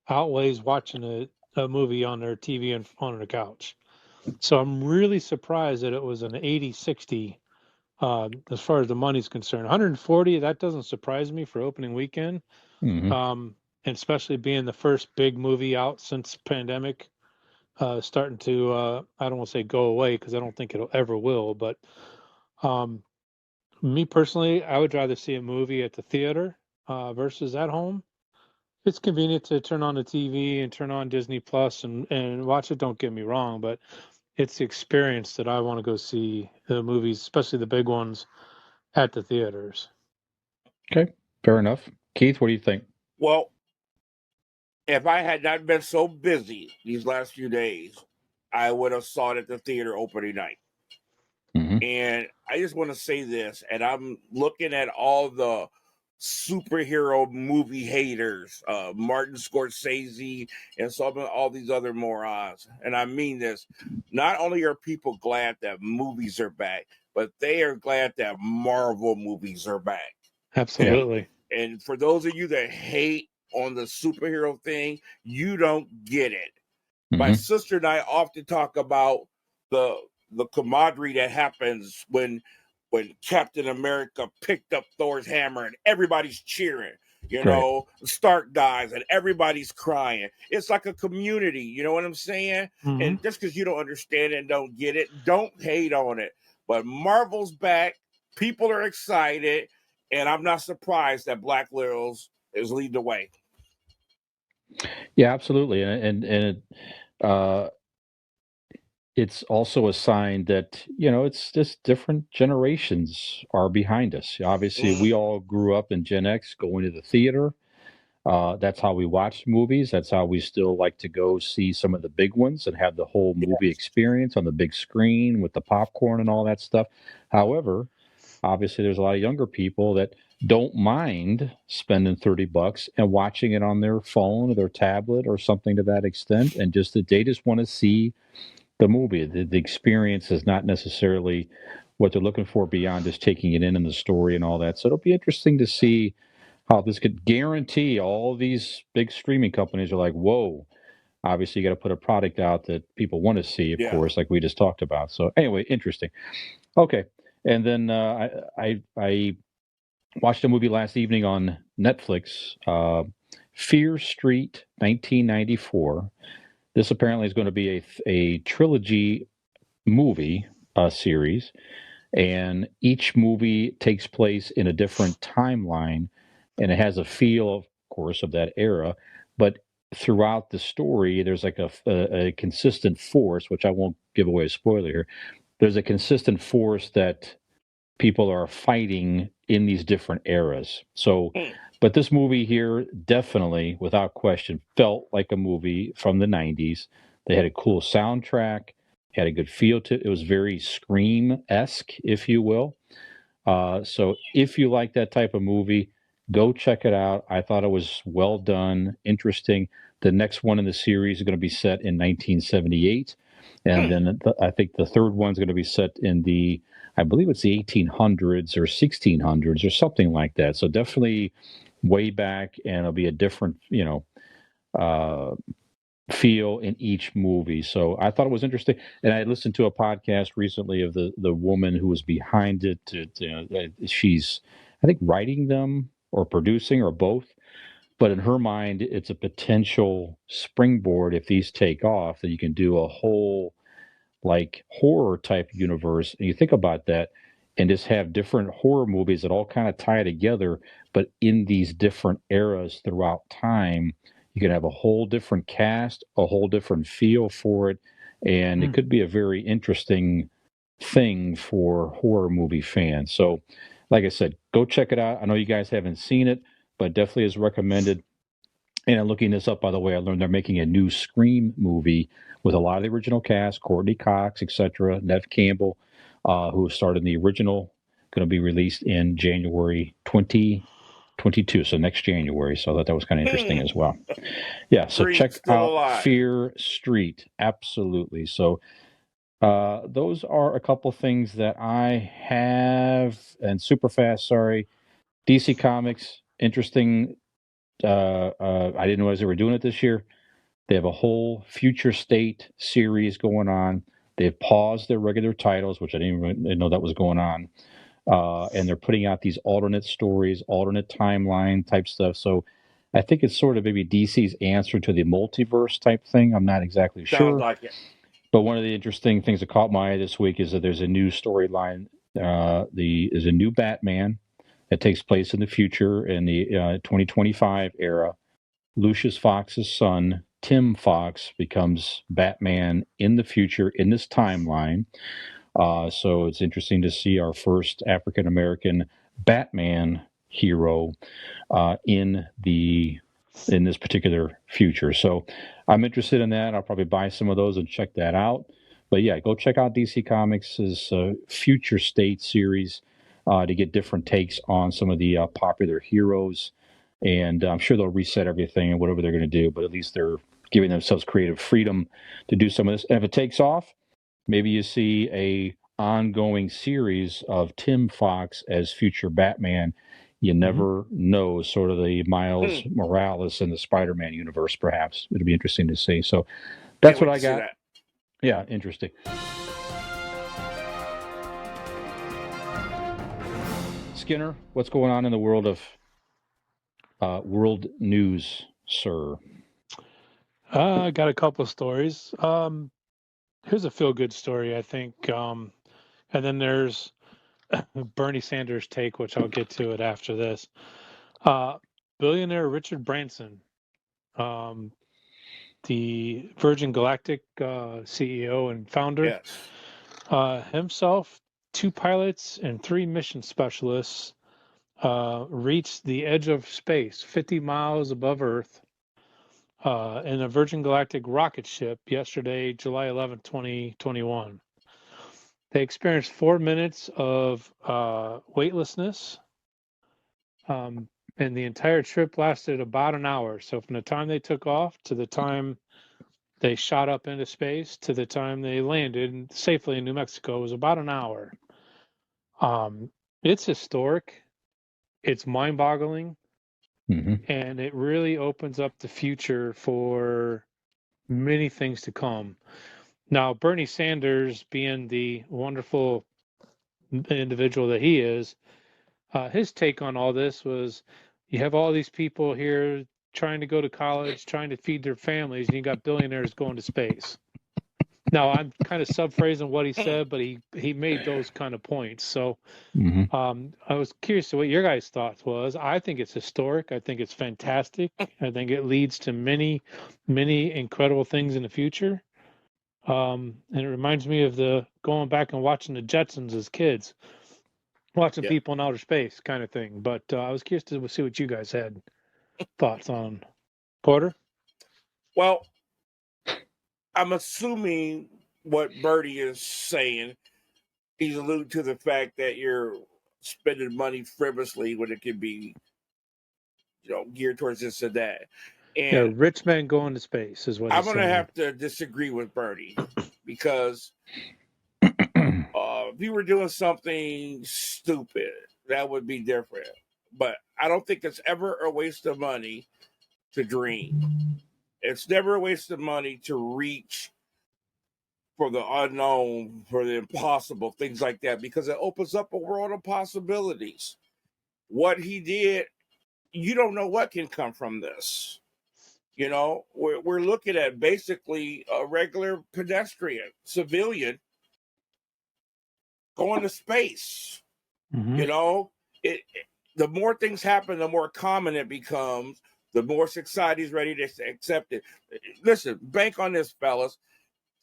B: outweighs watching a movie on their TV and on their couch. So I'm really surprised that it was an 80-60 as far as the money's concerned. 140, that doesn't surprise me for opening weekend. And especially being the first big movie out since pandemic, starting to I don't want to say go away, because I don't think it ever will, but me personally, I would rather see a movie at the theater versus at home. It's convenient to turn on the TV and turn on Disney Plus and watch it, don't get me wrong, but it's the experience that I want to go see the movies, especially the big ones, at the theaters.
C: Okay, fair enough. Keith, what do you think?
A: Well, if I had not been so busy these last few days, I would have saw it at the theater opening night. And I just want to say this, and I'm looking at all the superhero movie haters, Martin Scorsese and all these other morons. And I mean this, not only are people glad that movies are back, but they are glad that Marvel movies are back.
B: Absolutely.
A: And for those of you that hate on the superhero thing, you don't get it. My sister and I often talk about the camaraderie that happens when Captain America picked up Thor's hammer and everybody's cheering. Stark dies and everybody's crying. It's like a community, you know what I'm saying? And just because you don't understand it and don't get it, don't hate on it. But Marvel's back, people are excited, and I'm not surprised that Black Widow is leading the way.
C: Yeah, absolutely, and it's also a sign that it's just different generations are behind us. Obviously, we all grew up in Gen X, going to the theater. That's how we watch movies. That's how we still like to go see some of the big ones and have the whole movie experience on the big screen with the popcorn and all that stuff. However, obviously, there's a lot of younger people that don't mind spending $30 and watching it on their phone or their tablet or something to that extent, and they just want to see the movie. The experience is not necessarily what they're looking for beyond just taking it in the story and all that. So it'll be interesting to see how this could guarantee. All these big streaming companies are like, whoa, obviously you got to put a product out that people want to see, of course, like we just talked about. So anyway, interesting. Okay. And then I watched a movie last evening on Netflix, Fear Street 1994. This apparently is going to be a trilogy movie series, and each movie takes place in a different timeline, and it has a feel, of course, of that era. But throughout the story, there's like a consistent force, which I won't give away a spoiler here. There's a consistent force that people are fighting in these different eras. So, but this movie here definitely, without question, felt like a movie from the 90s. They had a cool soundtrack, had a good feel to it. It was very Scream-esque, if you will. So if you like that type of movie, go check it out. I thought it was well done, interesting. The next one in the series is going to be set in 1978. And then I think the third one's going to be set in I believe it's the 1800s or 1600s or something like that. So definitely way back, and it'll be a different, feel in each movie. So I thought it was interesting. And I listened to a podcast recently of the woman who was behind it. She's, I think, writing them or producing or both. But in her mind, it's a potential springboard. If these take off, that you can do a whole like horror type universe. And you think about that, and just have different horror movies that all kind of tie together, but in these different eras throughout time. You can have a whole different cast, a whole different feel for it, and it could be a very interesting thing for horror movie fans. So, like I said, go check it out. I know you guys haven't seen it, but definitely is recommended. And looking this up, by the way, I learned they're making a new Scream movie with a lot of the original cast, Courtney Cox, etc., Nev Campbell, who starred in the original, going to be released in January 2022, so next January. So I thought that was kind of interesting as well. Yeah, so check out
A: alive.
C: Fear Street. Absolutely. So those are a couple things that I have. And super fast, sorry. DC Comics, interesting. I didn't realize they were doing it this year. They have a whole future state series going on. They've paused their regular titles, which I didn't even know that was going on. And they're putting out these alternate stories, alternate timeline type stuff. So I think it's sort of maybe DC's answer to the multiverse type thing. I'm not exactly sure.
A: Sounds like it.
C: But one of the interesting things that caught my eye this week is that there's a new storyline. There's a new Batman that takes place in the future in the 2025 era. Lucius Fox's son, Tim Fox, becomes Batman in the future in this timeline. So it's interesting to see our first African American Batman hero in this particular future. So I'm interested in that. I'll probably buy some of those and check that out. But yeah, go check out DC Comics' Future State series to get different takes on some of the popular heroes. And I'm sure they'll reset everything and whatever they're going to do, but at least they're giving themselves creative freedom to do some of this. And if it takes off, maybe you see a ongoing series of Tim Fox as future Batman. You never know, sort of the Miles Morales in the Spider-Man universe, perhaps. It'll be interesting to see. So that's what I got. Yeah, interesting. Skinner, what's going on in the world of world news, sir?
B: I got a couple of stories. Here's a feel-good story, I think. And then there's Bernie Sanders' take, which I'll get to it after this. Billionaire Richard Branson, the Virgin Galactic CEO and founder, himself, 2 pilots and 3 mission specialists reached the edge of space, 50 miles above Earth, in a Virgin Galactic rocket ship yesterday, July 11th, 2021. They experienced 4 minutes of weightlessness, and the entire trip lasted about an hour. So from the time they took off to the time they shot up into space to the time they landed safely in New Mexico was about an hour. It's historic. It's mind-boggling. And it really opens up the future for many things to come. Now, Bernie Sanders, being the wonderful individual that he is, his take on all this was, you have all these people here trying to go to college, trying to feed their families, and you got billionaires going to space. Now, I'm kind of subphrasing what he said, but he made those kind of points. So I was curious to what your guys' thoughts was. I think it's historic. I think it's fantastic. I think it leads to many, many incredible things in the future. And it reminds me of going back and watching the Jetsons as kids, watching people in outer space kind of thing. But I was curious to see what you guys had thoughts on. Porter?
A: Well, I'm assuming what Bertie is saying, he's alluding to the fact that you're spending money frivolously when it could be, geared towards this and that. And
B: rich men going to space is what
A: I'm going to have to disagree with Bertie because if you were doing something stupid, that would be different. But I don't think it's ever a waste of money to dream. It's never a waste of money to reach for the unknown, for the impossible, things like that, because it opens up a world of possibilities. What he did, you don't know what can come from this. We're looking at basically a regular pedestrian, civilian, going to space. You know, the more things happen, the more common it becomes, the more society's ready to accept it. Listen, bank on this, fellas.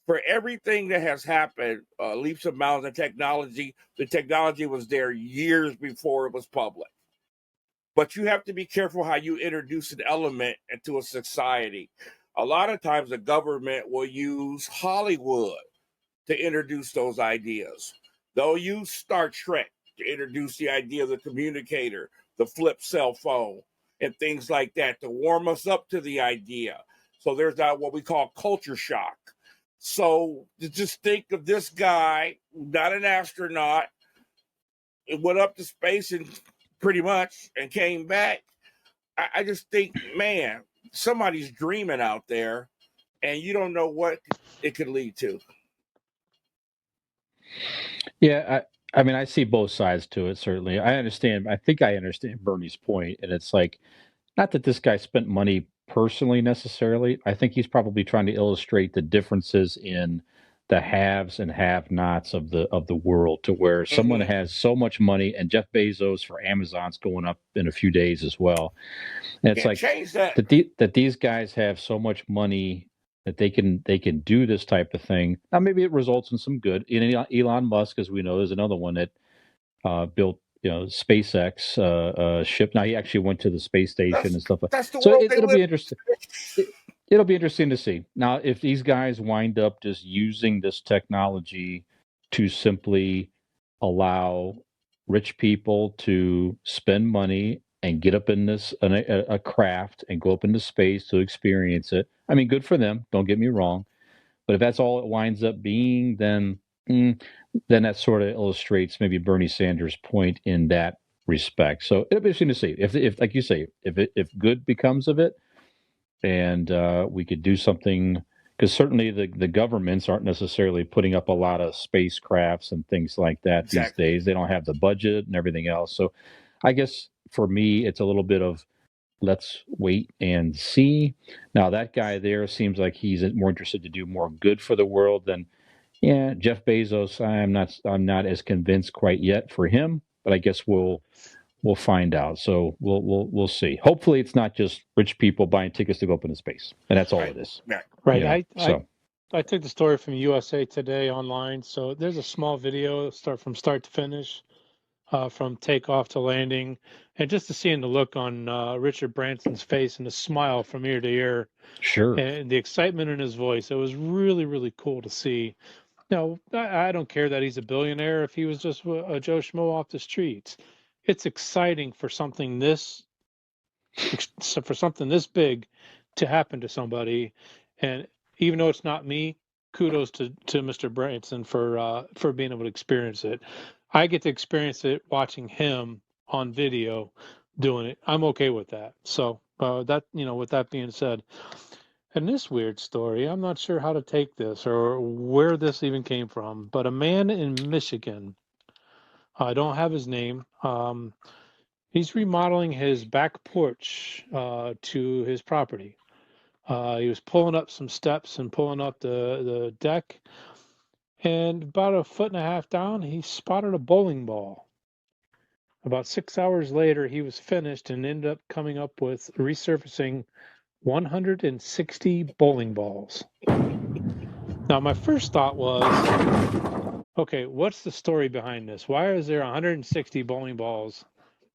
A: For everything that has happened, leaps and bounds in technology, the technology was there years before it was public. But you have to be careful how you introduce an element into a society. A lot of times the government will use Hollywood to introduce those ideas. They'll use Star Trek to introduce the idea of the communicator, the flip cell phone, and things like that to warm us up to the idea. So there's that what we call culture shock. So just think of this guy, not an astronaut, it went up to space and pretty much and came back. I just think, man, somebody's dreaming out there, and you don't know what it could lead to.
C: Yeah, I mean, I see both sides to it, certainly. I understand. I think I understand Bernie's point, and it's like, not that this guy spent money personally necessarily. I think he's probably trying to illustrate the differences in the haves and have-nots of the world, to where someone has so much money, and Jeff Bezos for Amazon's going up in a few days as well. And it's like that these guys have so much money that they can do this type of thing. Now, maybe it results in some good. Elon Musk, as we know, is another one that built SpaceX ship. Now he actually went to the space station and stuff like that. So it'll be interesting. It'll be interesting to see. Now, if these guys wind up just using this technology to simply allow rich people to spend money and get up in a craft and go up into space to experience it. I mean, good for them. Don't get me wrong. But if that's all it winds up being, then that sort of illustrates maybe Bernie Sanders' point in that respect. So it'll be interesting to see if like you say, if good becomes of it, and we could do something, because certainly the governments aren't necessarily putting up a lot of spacecrafts and things like that these days. They don't have the budget and everything else. So I guess for me, it's a little bit of let's wait and see. Now that guy there seems like he's more interested to do more good for the world than Jeff Bezos. I'm not as convinced quite yet for him, but I guess we'll find out. So we'll see. Hopefully, it's not just rich people buying tickets to go up into space, and that's all it is.
B: Right. I took the story from USA Today online. So there's a small video from start to finish, from takeoff to landing, and just to seeing the look on Richard Branson's face and the smile from ear to ear,
C: sure,
B: and the excitement in his voice. It was really, really cool to see. No, I don't care that he's a billionaire. If he was just a Joe Schmo off the streets, it's exciting for something this big to happen to somebody. And even though it's not me, kudos to Mr. Branson for being able to experience it. I get to experience it watching him on video doing it. I'm okay with that. So with that being said, and this weird story, I'm not sure how to take this or where this even came from, but a man in Michigan, I don't have his name, he's remodeling his back porch to his property. He was pulling up some steps and pulling up the deck, and about 1.5 feet down, he spotted a bowling ball. About 6 hours later, he was finished and ended up coming up with resurfacing 160 bowling balls. Now, my first thought was, okay, what's the story behind this? Why is there 160 bowling balls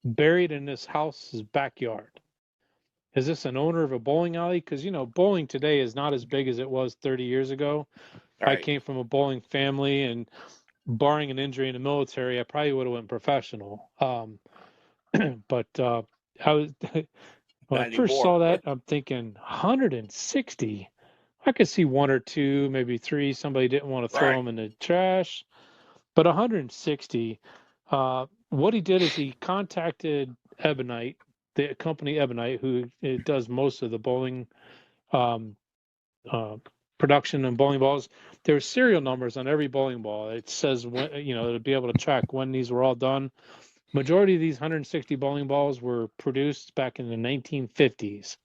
B: buried in this house's backyard? Is this an owner of a bowling alley? Because, bowling today is not as big as it was 30 years ago. Right. I came from a bowling family, and barring an injury in the military, I probably would have went professional. But I was... When I first saw that, I'm thinking 160. I could see 1 or 2, maybe 3. Somebody didn't want to throw them in the trash. But 160, what he did is he contacted Ebonite, the company Ebonite, who does most of the bowling production and bowling balls. There's serial numbers on every bowling ball. It says when, to be able to track when these were all done. Majority of these 160 bowling balls were produced back in the 1950s.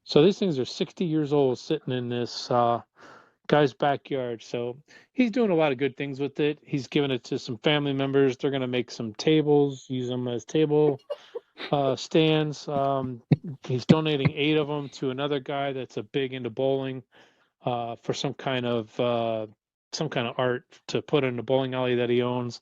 B: So these things are 60 years old, sitting in this guy's backyard. So he's doing a lot of good things with it. He's giving it to some family members. They're going to make some tables, use them as table stands. He's donating 8 of them to another guy that's a big into bowling for some kind of art to put in the bowling alley that he owns.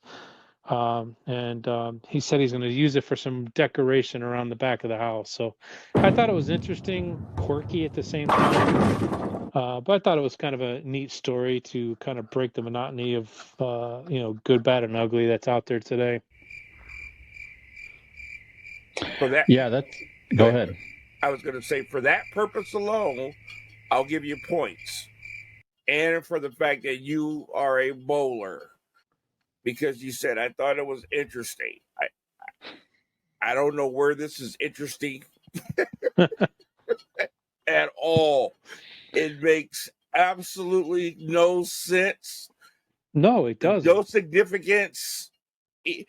B: He said he's going to use it for some decoration around the back of the house. So I thought it was interesting, quirky at the same time. But I thought it was kind of a neat story to kind of break the monotony of, good, bad, and ugly that's out there today.
A: For that,
C: go ahead.
A: I was going to say, for that purpose alone, I'll give you points. And for the fact that you are a bowler, because you said, I thought it was interesting. I don't know where this is interesting at all. It makes absolutely no sense.
B: No, it doesn't.
A: No significance. Even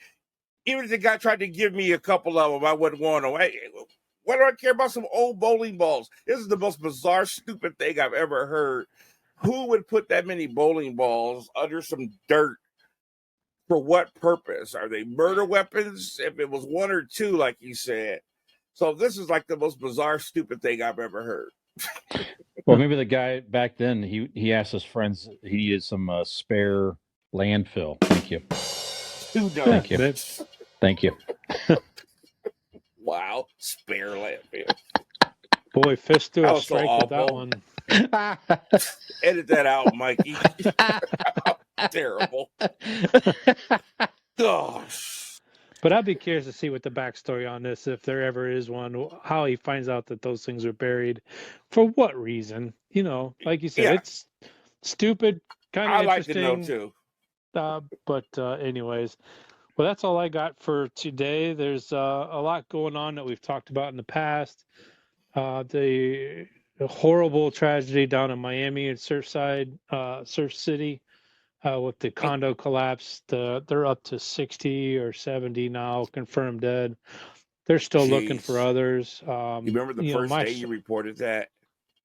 A: if the guy tried to give me a couple of them, I wouldn't want them. Why do I care about some old bowling balls? This is the most bizarre, stupid thing I've ever heard. Who would put that many bowling balls under some dirt? For what purpose? Are they murder weapons? If it was 1 or 2, like you said. So this is like the most bizarre, stupid thing I've ever heard.
C: Well, maybe the guy back then, he asked his friends, he needed some spare landfill. Thank you. Thank you. Thank you.
A: Wow, spare landfill.
B: Boy, Fish threw a strike with that one.
A: Edit that out, Mikey. Terrible. Gosh.
B: But I'd be curious to see what the backstory on this, if there ever is one, how he finds out that those things are buried, for what reason. Like you said, it's stupid, kind of interesting.
A: I like to know too.
B: Anyways, well, that's all I got for today. There's a lot going on that we've talked about in the past. The horrible tragedy down in Miami at Surf City. With the condo collapse, they're up to 60 or 70 now confirmed dead. They're still looking for others.
A: You remember the first day you reported that?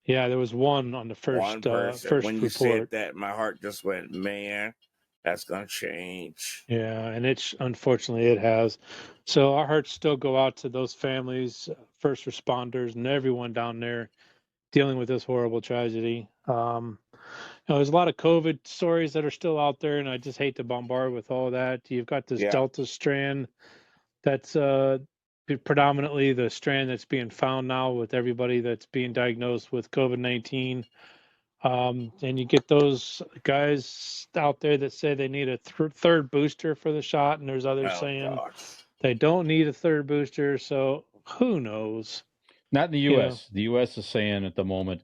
B: Yeah, there was one on the first first
A: when you
B: report.
A: said that, my heart just went, man, that's gonna change.
B: Yeah, and unfortunately it has. So our hearts still go out to those families, first responders, and everyone down there dealing with this horrible tragedy. There's a lot of COVID stories that are still out there, and I just hate to bombard with all that. You've got this Delta strand that's predominantly the strand that's being found now with everybody that's being diagnosed with COVID-19. And you get those guys out there that say they need a third booster for the shot, and there's others saying they don't need a third booster. So who knows?
C: Not in the U.S. The U.S. is saying at the moment,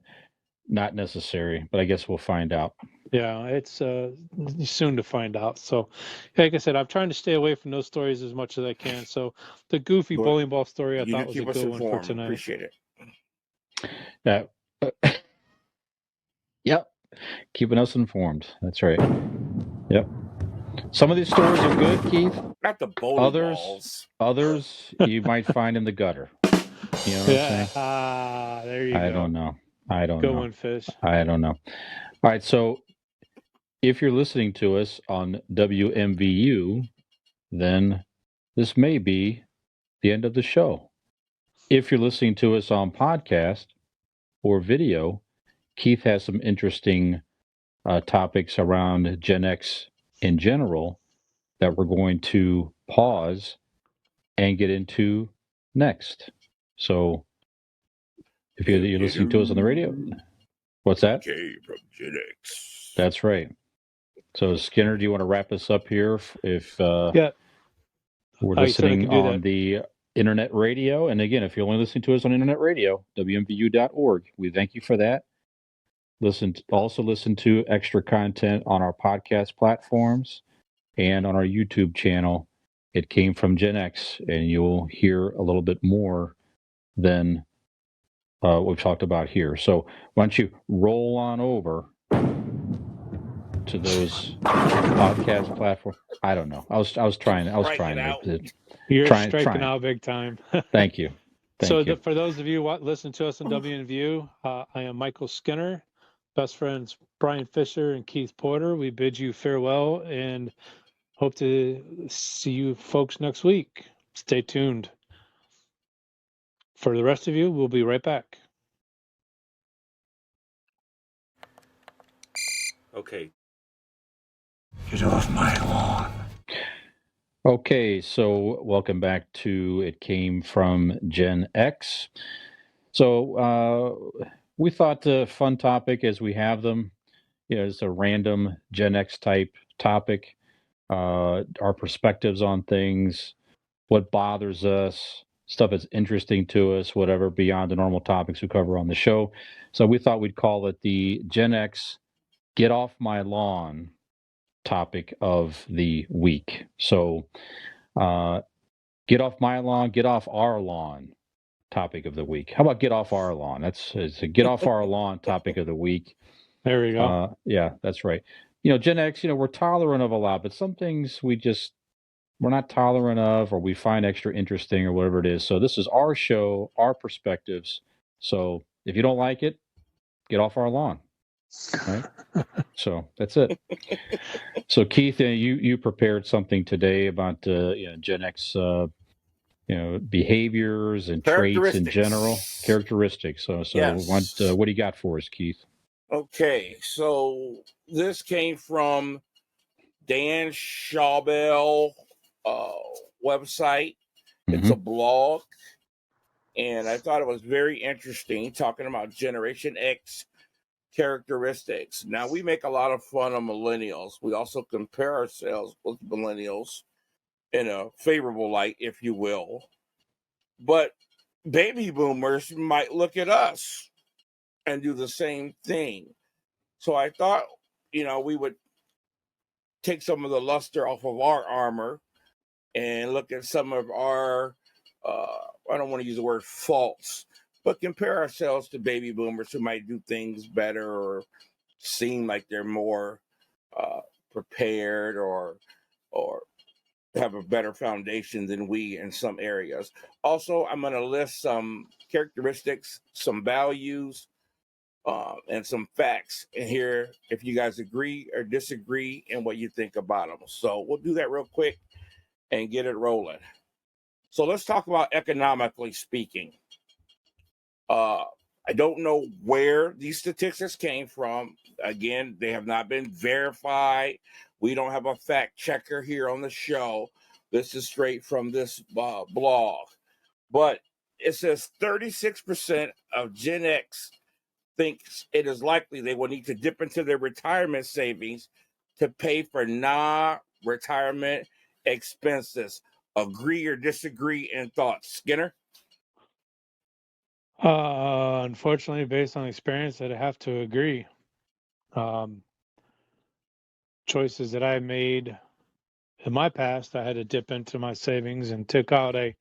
C: not necessary, but I guess we'll find out.
B: Yeah, it's soon to find out. So, like I said, I'm trying to stay away from those stories as much as I can. So, the goofy bowling ball story I thought was a good one for tonight.
A: Appreciate it.
C: Yep, keeping us informed. That's right. Yep. Some of these stories are good, Keith.
A: Not the bowling balls.
C: Others you might find in the gutter. You know what I'm saying?
B: There you go.
C: I don't know.
B: Good one, Fish.
C: I don't know. All right, so if you're listening to us on WMVU, then this may be the end of the show. If you're listening to us on podcast or video, Keith has some interesting topics around GenX in general that we're going to pause and get into next. So if you're listening to us on the radio, what's that?
A: Came from GenX.
C: That's right. So Skinner, do you want to wrap us up here? If we're listening on the internet radio, and again, if you're only listening to us on internet radio, WMVU.org, we thank you for that. Also listen to extra content on our podcast platforms and on our YouTube channel. It Came From GenX, and you'll hear a little bit more than what we've talked about here. So why don't you roll on over to those podcast platforms? I don't know. I was trying.
B: You're striking out big time.
C: Thank you. For
B: those of you who listen to us on WNView, I am Michael Skinner, best friends Brian Fisher and Keith Porter, we bid you farewell and hope to see you folks next week. Stay tuned. For the rest of you, we'll be right back.
A: Okay. Get off my lawn.
C: Okay, so welcome back to It Came From GenX. So we thought a fun topic as we have them, it's a random Gen X type topic, our perspectives on things, what bothers us, stuff that's interesting to us, whatever beyond the normal topics we cover on the show. So we thought we'd call it the Gen X Get Off My Lawn topic of the week. So get off my lawn, get off our lawn topic of the week. How about get off our lawn? It's a get off our lawn topic of the week.
B: There we go.
C: Yeah, that's right. Gen X, we're tolerant of a lot, but some things we're not tolerant of, or we find extra interesting, or whatever it is. So this is our show, our perspectives. So if you don't like it, get off our lawn. Right? So that's it. So Keith, you prepared something today about Gen X, behaviors and traits in general, characteristics. So yes. What do you got for us, Keith?
A: Okay, so this came from Dan Schawbel website. It's a blog, and I thought it was very interesting talking about Generation X characteristics. Now, we make a lot of fun of millennials. We also compare ourselves with millennials in a favorable light, if you will. But baby boomers might look at us and do the same thing. So I thought, we would take some of the luster off of our armor and look at some of our, I don't want to use the word faults, but compare ourselves to baby boomers who might do things better or seem like they're more prepared or have a better foundation than we in some areas. Also, I'm going to list some characteristics, some values, and some facts in here if you guys agree or disagree and what you think about them. So we'll do that real quick and get it rolling. So let's talk about economically speaking. I don't know where these statistics came from. Again, they have not been verified. We don't have a fact checker here on the show. This is straight from this blog. But it says 36% of Gen X thinks it is likely they will need to dip into their retirement savings to pay for non-retirement expenses. Agree or disagree in thoughts? Skinner?
B: Unfortunately, based on experience, I'd have to agree. Choices that I made in my past, I had to dip into my savings and took out a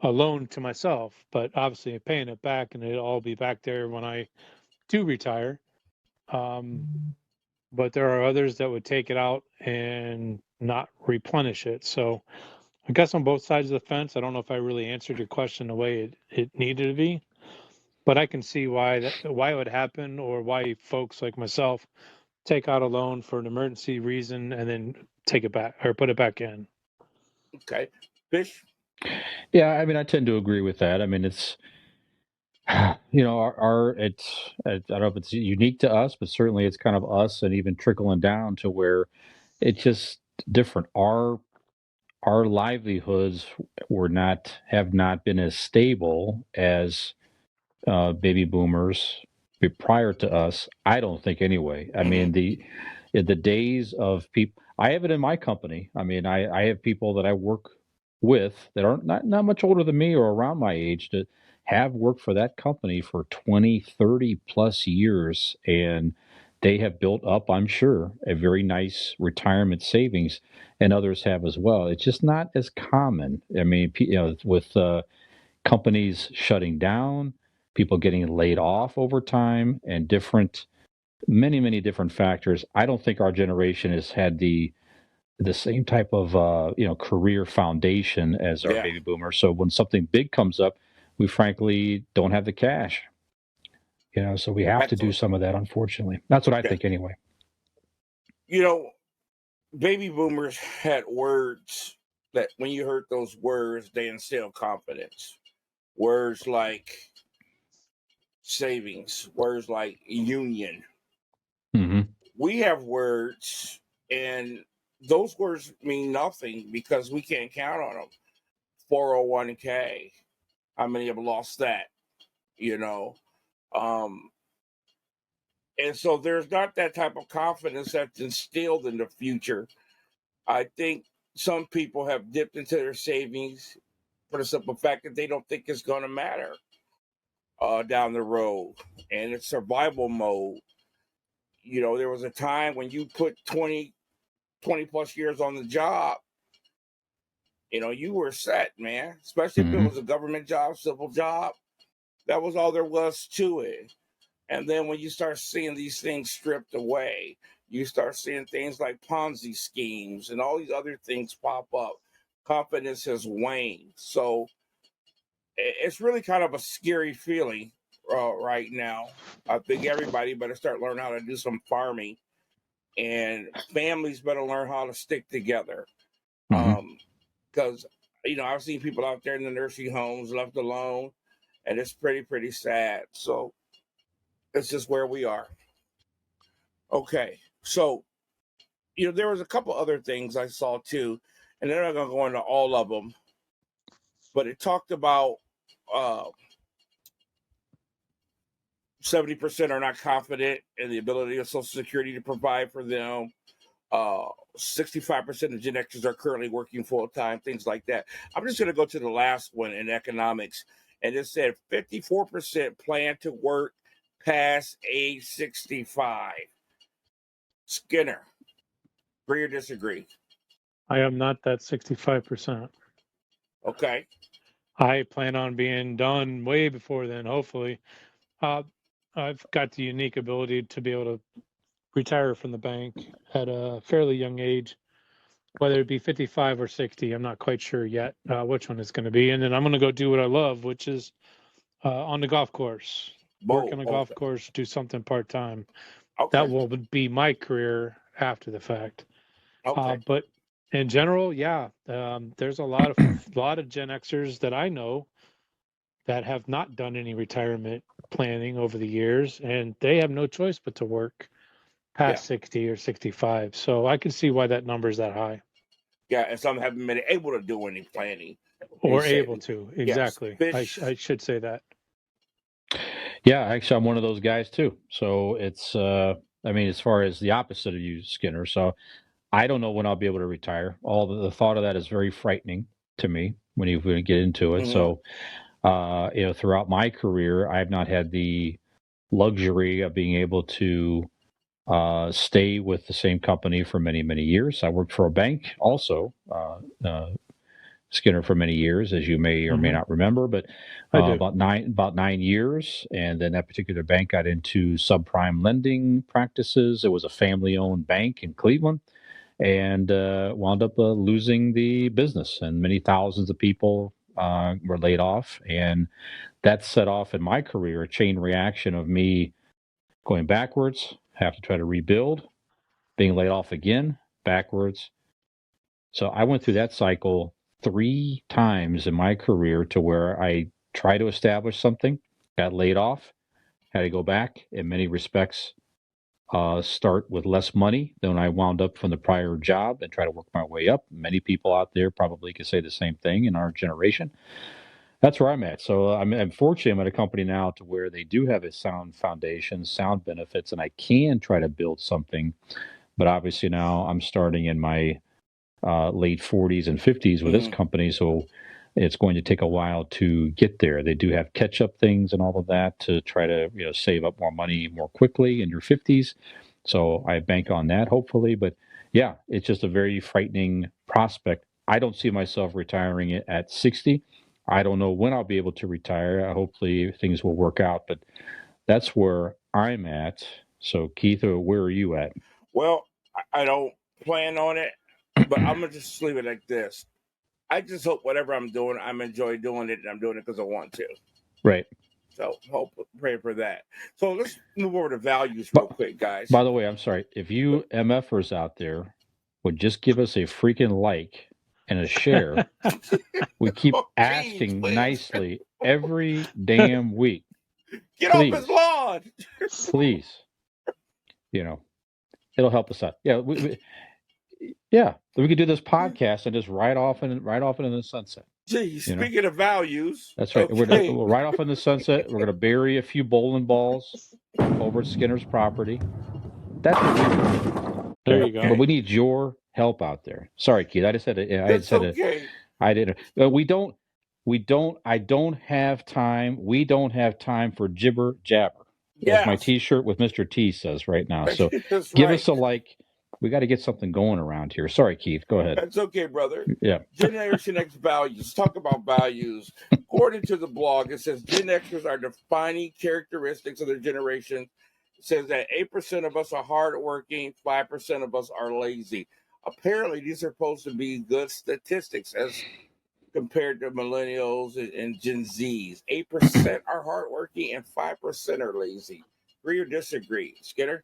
B: loan to myself, but obviously paying it back and it'll all be back there when I do retire. But there are others that would take it out and not replenish it. So I guess on both sides of the fence, I don't know if I really answered your question the way it needed to be, but I can see why it would happen, or why folks like myself take out a loan for an emergency reason and then take it back or put it back in.
A: Okay. Fish?
C: Yeah, I mean, I tend to agree with that. I mean, it's, I don't know if it's unique to us, but certainly it's kind of us, and even trickling down to where it's just different. Our livelihoods have not been as stable as baby boomers prior to us. I don't think anyway. I mean, the days of people, I have it in my company. I mean, I have people that I work with that aren't not much older than me or around my age that have worked for that company for 20, 30 plus years, and they have built up, I'm sure, a very nice retirement savings, and others have as well. It's just not as common. I mean, with companies shutting down, people getting laid off over time, and many different factors. I don't think our generation has had the same type of career foundation as our baby boomers. So when something big comes up, we frankly don't have the cash. So we have to do some of that, unfortunately. That's what I think anyway.
A: Baby boomers had words that when you heard those words, they instill confidence. Words like savings, words like union.
C: Mm-hmm.
A: We have words, and those words mean nothing because we can't count on them. 401k, how many have lost that? And so there's not that type of confidence that's instilled in the future. I think some people have dipped into their savings for the simple fact that they don't think it's going to matter down the road, and it's survival mode. There was a time when you put 20 plus years on the job, you were set, man, especially if it was a government job, civil job. That was all there was to it. And then when you start seeing these things stripped away, you start seeing things like Ponzi schemes and all these other things pop up. Confidence has waned. So it's really kind of a scary feeling right now. I think everybody better start learning how to do some farming, and families better learn how to stick together. Because, I've seen people out there in the nursing homes left alone, and it's pretty sad. So it's just where we are. Okay. So, there was a couple other things I saw too, and they're not going to go into all of them, but it talked about 70% are not confident in the ability of Social Security to provide for them. 65% of Gen Xers are currently working full-time, things like that. I'm just going to go to the last one in economics, and it said 54% plan to work past age 65. Skinner, agree or disagree?
B: I am not that 65%.
A: Okay.
B: I plan on being done way before then, hopefully. I've got the unique ability to be able to retire from the bank at a fairly young age, whether it be 55 or 60. I'm not quite sure yet which one it's going to be. And then I'm going to go do what I love, which is on the golf course. Work on a golf course, do something part-time.
A: Okay.
B: That will be my career after the fact.
A: Okay.
B: But in general, there's a lot of Gen Xers that I know that have not done any retirement planning over the years, and they have no choice but to work past 60 or 65. So I can see why that number is that high.
A: Yeah, and some haven't been able to do any planning.
B: Or able to, exactly.
A: Yes.
B: I should say that.
C: Yeah, actually, I'm one of those guys too. So it's, as far as the opposite of you, Skinner. So I don't know when I'll be able to retire. The thought of that is very frightening to me when you get into it. So, throughout my career, I've not had the luxury of being able to stay with the same company for many, many years. I worked for a bank also, Skinner, for many years, as you may or may not remember, but about 9 years. And then that particular bank got into subprime lending practices. It was a family-owned bank in Cleveland, and wound up losing the business, and many thousands of people were laid off. And that set off in my career a chain reaction of me going backwards, have to try to rebuild, being laid off again, backwards. So I went through that cycle 3 times in my career, to where I tried to establish something, got laid off, had to go back, in many respects, start with less money than I wound up from the prior job, and try to work my way up. Many people out there probably could say the same thing in our generation. That's where I'm at. So unfortunately, I'm at a company now to where they do have a sound foundation, sound benefits, and I can try to build something. But obviously now I'm starting in my late 40s and 50s with this company, so it's going to take a while to get there. They do have catch-up things and all of that to try to save up more money more quickly in your 50s. So I bank on that, hopefully. But yeah, it's just a very frightening prospect. I don't see myself retiring at 60. I don't know when I'll be able to retire. Hopefully things will work out, but that's where I'm at. So Keith, where are you at?
A: Well, I don't plan on it, but I'm going to just leave it like this. I just hope whatever I'm doing, I'm enjoy doing it, and I'm doing it because I want to.
C: Right.
A: So pray for that. So let's move over to values real quick, guys.
C: By the way, I'm sorry. If you MFers out there would just give us a freaking like and a share, we keep asking nicely every damn week.
A: Get off his lawn.
C: Please. It'll help us out. Yeah, we could do this podcast and just ride off into the sunset.
A: Gee, speaking of values,
C: that's right. Okay. We'll ride off in the sunset. We're gonna bury a few bowling balls over at Skinner's property. That's what we do.
B: There you go.
C: But we need your help out there. Sorry, Keith. I just said it. I didn't. I don't have time. We don't have time for jibber jabber. Yes. As my T-shirt with Mr. T says right now. So give us a like. We got to get something going around here. Sorry, Keith. Go ahead.
A: That's okay, brother.
C: Yeah.
A: Generation X values. Talk about values. According to the blog, it says Gen Xers are defining characteristics of their generation. It says that 8% of us are hardworking, 5% of us are lazy. Apparently, these are supposed to be good statistics as compared to millennials and Gen Zs. 8% are hardworking and 5% are lazy. Agree or disagree? Skinner?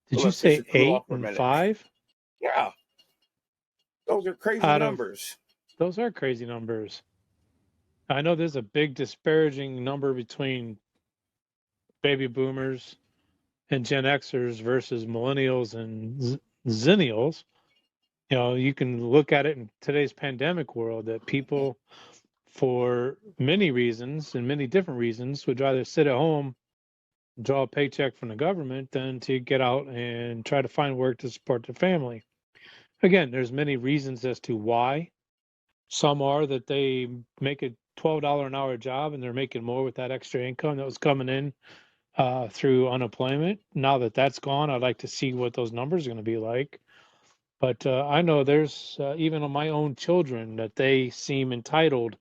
B: Did you say 8 and 5?
A: Yeah. Those are crazy numbers.
B: Those are crazy numbers. I know there's a big disparaging number between baby boomers and Gen Xers versus millennials and zennials. You can look at it in today's pandemic world that people, for many reasons and many different reasons, would rather sit at home, draw a paycheck from the government than to get out and try to find work to support their family. Again, there's many reasons as to why. Some are that they make a $12 an hour job and they're making more with that extra income that was coming in through unemployment. Now that that's gone, I'd like to see what those numbers are going to be like. But I know there's even on my own children that they seem entitled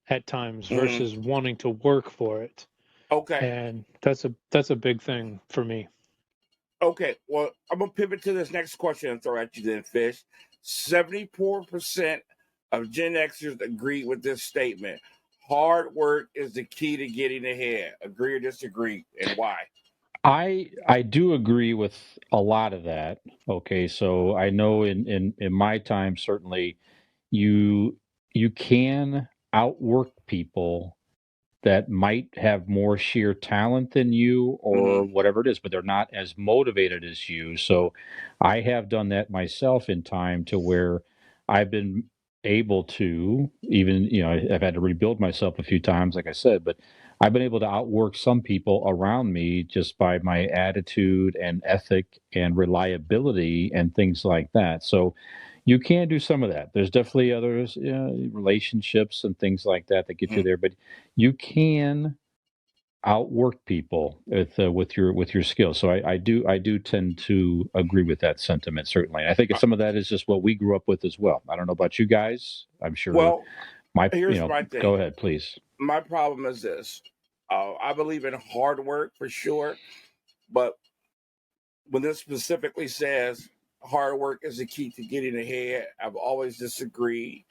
B: at times versus wanting to work for it.
A: Okay.
B: And that's a big thing for me.
A: Okay. Well, I'm going to pivot to this next question and throw at you then, Fish. 74% of Gen Xers agree with this statement. Hard work is the key to getting ahead. Agree or disagree, and why?
C: I do agree with a lot of that. Okay, so I know in my time, certainly you can outwork people that might have more sheer talent than you or whatever it is, but they're not as motivated as you. So I have done that myself in time to where I've been able to even, I've had to rebuild myself a few times, like I said, but I've been able to outwork some people around me just by my attitude and ethic and reliability and things like that. So you can do some of that. There's definitely others, relationships and things like that get you there, but you can outwork people with your skills. So I do tend to agree with that sentiment. Certainly, I think some of that is just what we grew up with as well. I don't know about you guys. I'm sure.
A: Well, here's my thing.
C: Go ahead, please.
A: My problem is this: I believe in hard work for sure, but when this specifically says hard work is the key to getting ahead, I've always disagreed.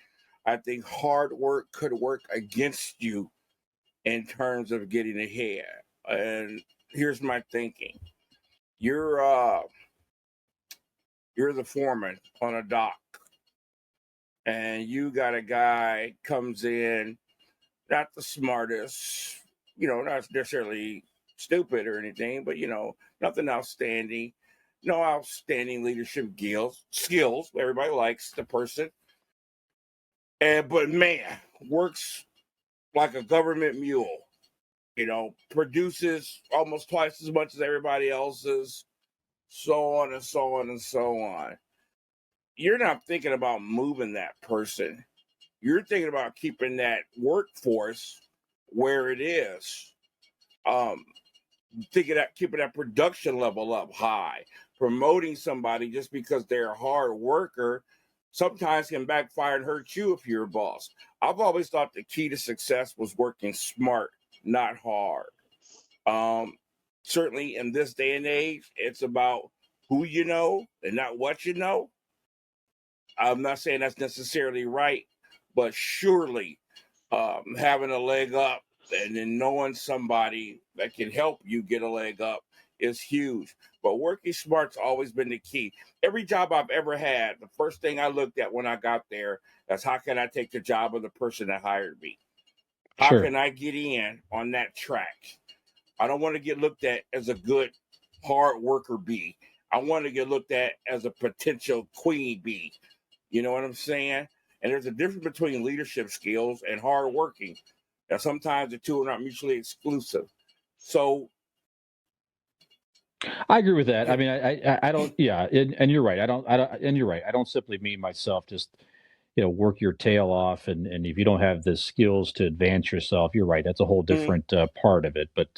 A: I think hard work could work against you in terms of getting ahead. And here's my thinking. You're the foreman on a dock, and you got a guy comes in, not the smartest, not necessarily stupid or anything, but nothing outstanding. No outstanding leadership skills. Everybody likes the person. But man, works like a government mule, produces almost twice as much as everybody else's, so on and so on and so on. You're not thinking about moving that person. You're thinking about keeping that workforce where it is. Keeping that production level up high. Promoting somebody just because they're a hard worker sometimes can backfire and hurt you if you're a boss. I've always thought the key to success was working smart, not hard. Certainly in this day and age, it's about who you know and not what you know. I'm not saying that's necessarily right, but surely having a leg up and then knowing somebody that can help you get a leg up is huge. But working smart's always been the key. Every job I've ever had, the first thing I looked at when I got there is how can I take the job of the person that hired me? How can I get in on that track? I don't want to get looked at as a good hard worker bee. I want to get looked at as a potential queen bee. You know what I'm saying? And there's a difference between leadership skills and hard working. And sometimes the two are not mutually exclusive. So
C: I agree with that. I mean, I don't. Yeah, and you're right. I don't. And you're right. I don't simply mean myself. Just work your tail off, and if you don't have the skills to advance yourself, you're right. That's a whole different part of it. But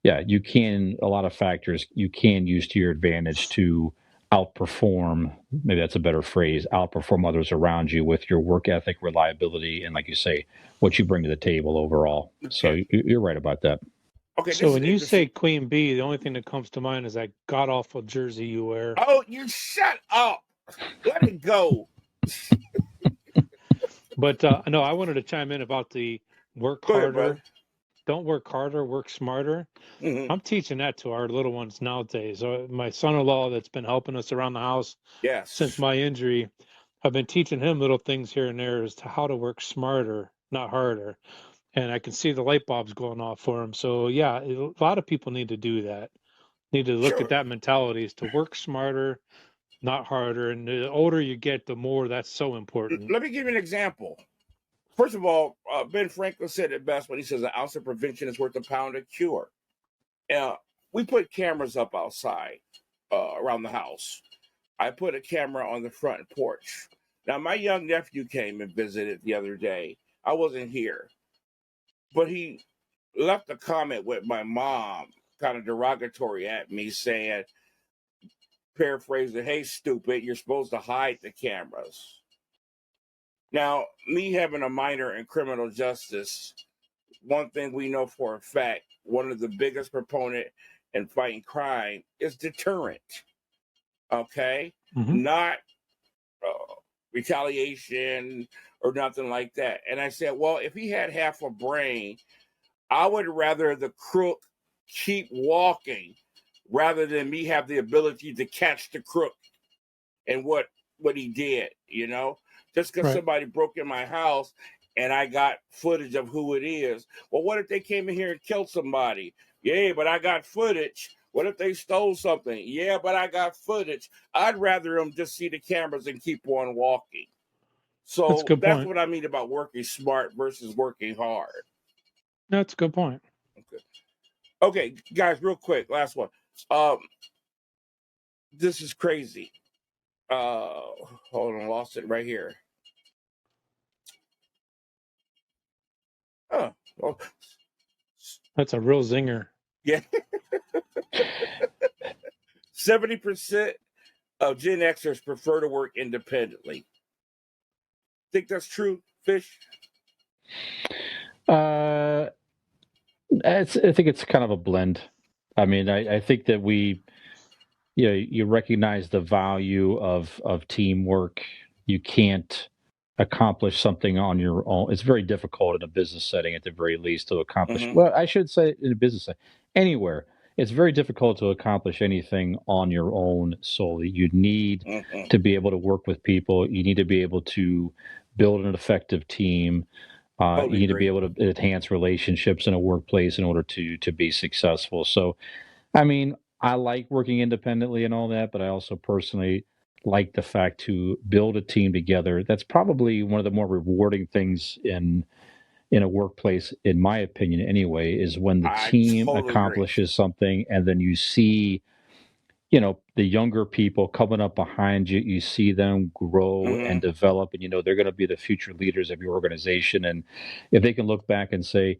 C: yeah, you can a lot of factors you can use to your advantage to outperform. Maybe that's a better phrase. Outperform others around you with your work ethic, reliability, and like you say, what you bring to the table overall. So you're right about that.
A: Okay.
B: So when you say queen bee, the only thing that comes to mind is that god awful jersey you wear.
A: Oh, you shut up! Let it go.
B: But no, I wanted to chime in about the work harder. Don't work harder, work smarter.
A: Mm-hmm.
B: I'm teaching that to our little ones nowadays. My son-in-law that's been helping us around the house since my injury, I've been teaching him little things here and there as to how to work smarter, not harder. And I can see the light bulbs going off for him. So yeah, a lot of people need to do that. Need to look at that mentality is to work smarter, not harder. And the older you get, the more that's so important.
A: Let me give you an example. First of all, Ben Franklin said it best when he says an ounce of prevention is worth a pound of cure. We put cameras up outside around the house. I put a camera on the front porch. Now, my young nephew came and visited the other day. I wasn't here. But he left a comment with my mom, kind of derogatory at me, saying, paraphrasing, hey, stupid, you're supposed to hide the cameras. Now, me having a minor in criminal justice, one thing we know for a fact, one of the biggest proponent in fighting crime is deterrent. Okay?
B: Mm-hmm.
A: Not retaliation or nothing like that. And I said, well, if he had half a brain, I would rather the crook keep walking rather than me have the ability to catch the crook and what he did, Just because somebody broke in my house and I got footage of who it is. Well, what if they came in here and killed somebody? Yeah, but I got footage. What if they stole something? Yeah, but I got footage. I'd rather them just see the cameras and keep on walking. So that's what I mean about working smart versus working hard.
B: That's a good point.
A: Okay, guys, real quick, last one. This is crazy. Hold on, lost it right here. Oh, well,
B: that's a real zinger.
A: Yeah. 70% of Gen Xers prefer to work independently. Think that's true, Fish?
C: I think it's kind of a blend. I mean, I think that you recognize the value of teamwork. You can't accomplish something on your own. It's very difficult in a business setting, at the very least, to accomplish.
A: Mm-hmm.
C: Well, I should say in a business setting, anywhere. It's very difficult to accomplish anything on your own solely. You need to be able to work with people. You need to be able to build an effective team. You need to be able to enhance relationships in a workplace in order to be successful. So, I mean, I like working independently and all that, but I also personally like the fact to build a team together. That's probably one of the more rewarding things in a workplace, in my opinion anyway, is when the team accomplishes something and then you see, the younger people coming up behind you, you see them grow and develop, and they're going to be the future leaders of your organization. And if they can look back and say,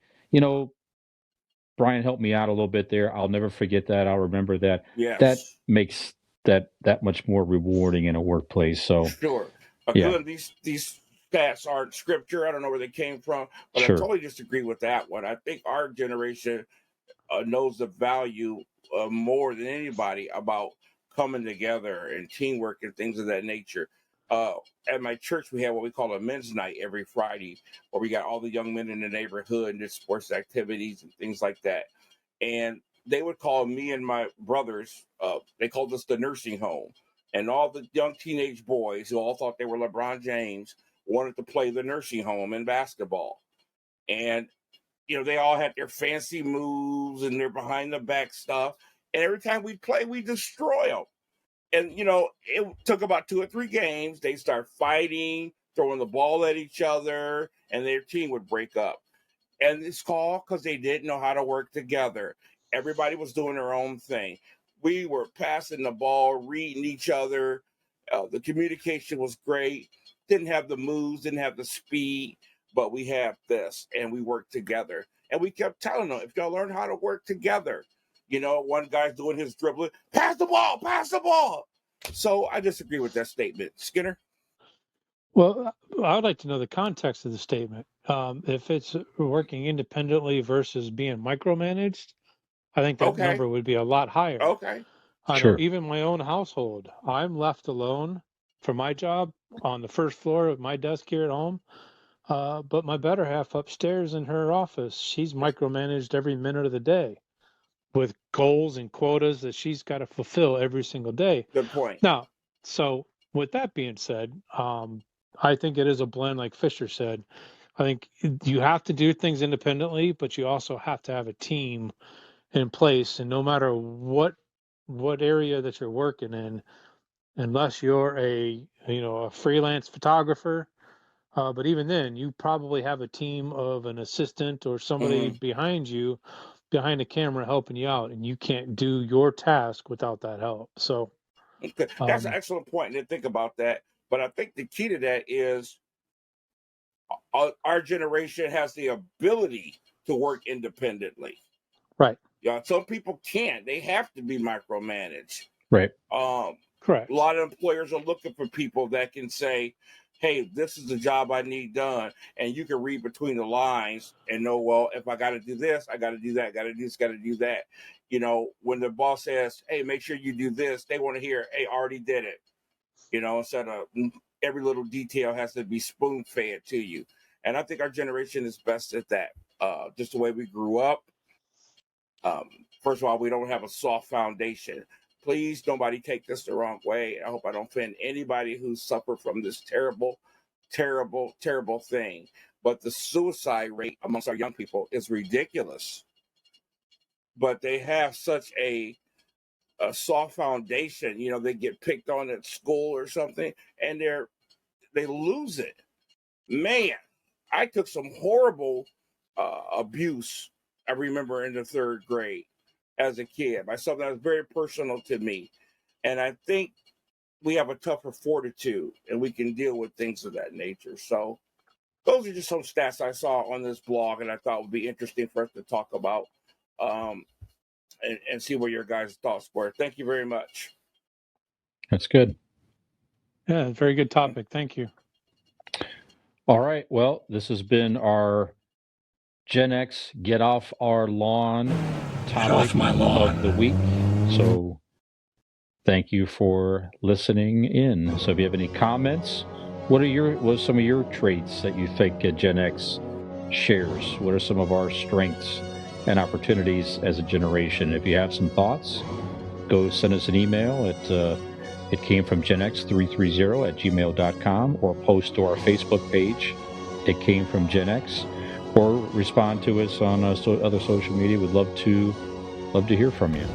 C: Brian helped me out a little bit there, I'll never forget that, I'll remember that.
A: Yes.
C: That makes that much more rewarding in a workplace. So
A: sure. Again, these stats aren't scripture. I don't know where they came from, but I totally disagree with that one. I think our generation knows the value more than anybody about coming together and teamwork and things of that nature. at my church, we have what we call a men's night every Friday, where we got all the young men in the neighborhood and did sports activities and things like that. And they would call me and my brothers, they called us the nursing home. And all the young teenage boys who all thought they were LeBron James wanted to play the nursing home in basketball. And, they all had their fancy moves and their behind the back stuff. And every time we play, we destroy them. And, it took about 2 or 3 games. They start fighting, throwing the ball at each other, and their team would break up. And it's called because they didn't know how to work together. Everybody was doing their own thing. We were passing the ball, reading each other. The communication was great. Didn't have the moves, didn't have the speed, but we have this, and we worked together. And we kept telling them, if y'all learn how to work together, one guy's doing his dribbling, pass the ball. So I disagree with that statement. Skinner?
B: Well, I would like to know the context of the statement. If it's working independently versus being micromanaged, I think that number would be a lot higher.
A: Okay.
B: I
C: Sure.
B: know even my own household, I'm left alone for my job on the first floor of my desk here at home. But my better half upstairs in her office, she's micromanaged every minute of the day with goals and quotas that she's got to fulfill every single day.
A: Good point.
B: Now, so with that being said, I think it is a blend, like Fisher said. I think you have to do things independently, but you also have to have a team in place. And no matter what area that you're working in, unless you're a freelance photographer, but even then, you probably have a team of an assistant or somebody behind you, behind the camera helping you out, and you can't do your task without that help. So
A: that's an excellent point. I didn't think about that. But I think the key to that is our generation has the ability to work independently.
B: Right.
A: Some people can't. They have to be micromanaged.
C: Right.
B: Correct.
A: A lot of employers are looking for people that can say, hey, this is the job I need done. And you can read between the lines and know, well, if I got to do this, I got to do that, got to do this, got to do that. When the boss says, hey, make sure you do this, they want to hear, hey, I already did it. Instead of every little detail has to be spoon-fed to you. And I think our generation is best at that. Just the way we grew up. First of all, we don't have a soft foundation. Please, nobody take this the wrong way. I hope I don't offend anybody who suffered from this terrible, terrible, terrible thing. But the suicide rate amongst our young people is ridiculous. But they have such a soft foundation. They get picked on at school or something, and they lose it. Man, I took some horrible abuse, I remember, in the 3rd grade as a kid, by something that was very personal to me. And I think we have a tougher fortitude, and we can deal with things of that nature. So those are just some stats I saw on this blog, and I thought would be interesting for us to talk about and see what your guys' thoughts were. Thank you very much.
C: That's good.
B: Yeah, very good topic. Thank you.
C: All right. Well, this has been our GenX Get Off Our Lawn topic of the week. So thank you for listening in. So if you have any comments, what are some of your traits that you think GenX shares? What are some of our strengths and opportunities as a generation? If you have some thoughts, go send us an email at ItCameFromGenX330@gmail.com, or post to our Facebook page, It Came From GenX, or respond to us on other social media. We'd love to hear from you.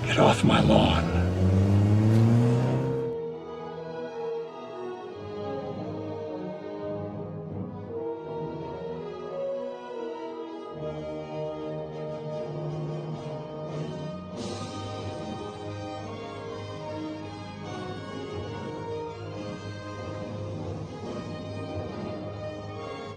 D: Get off my lawn.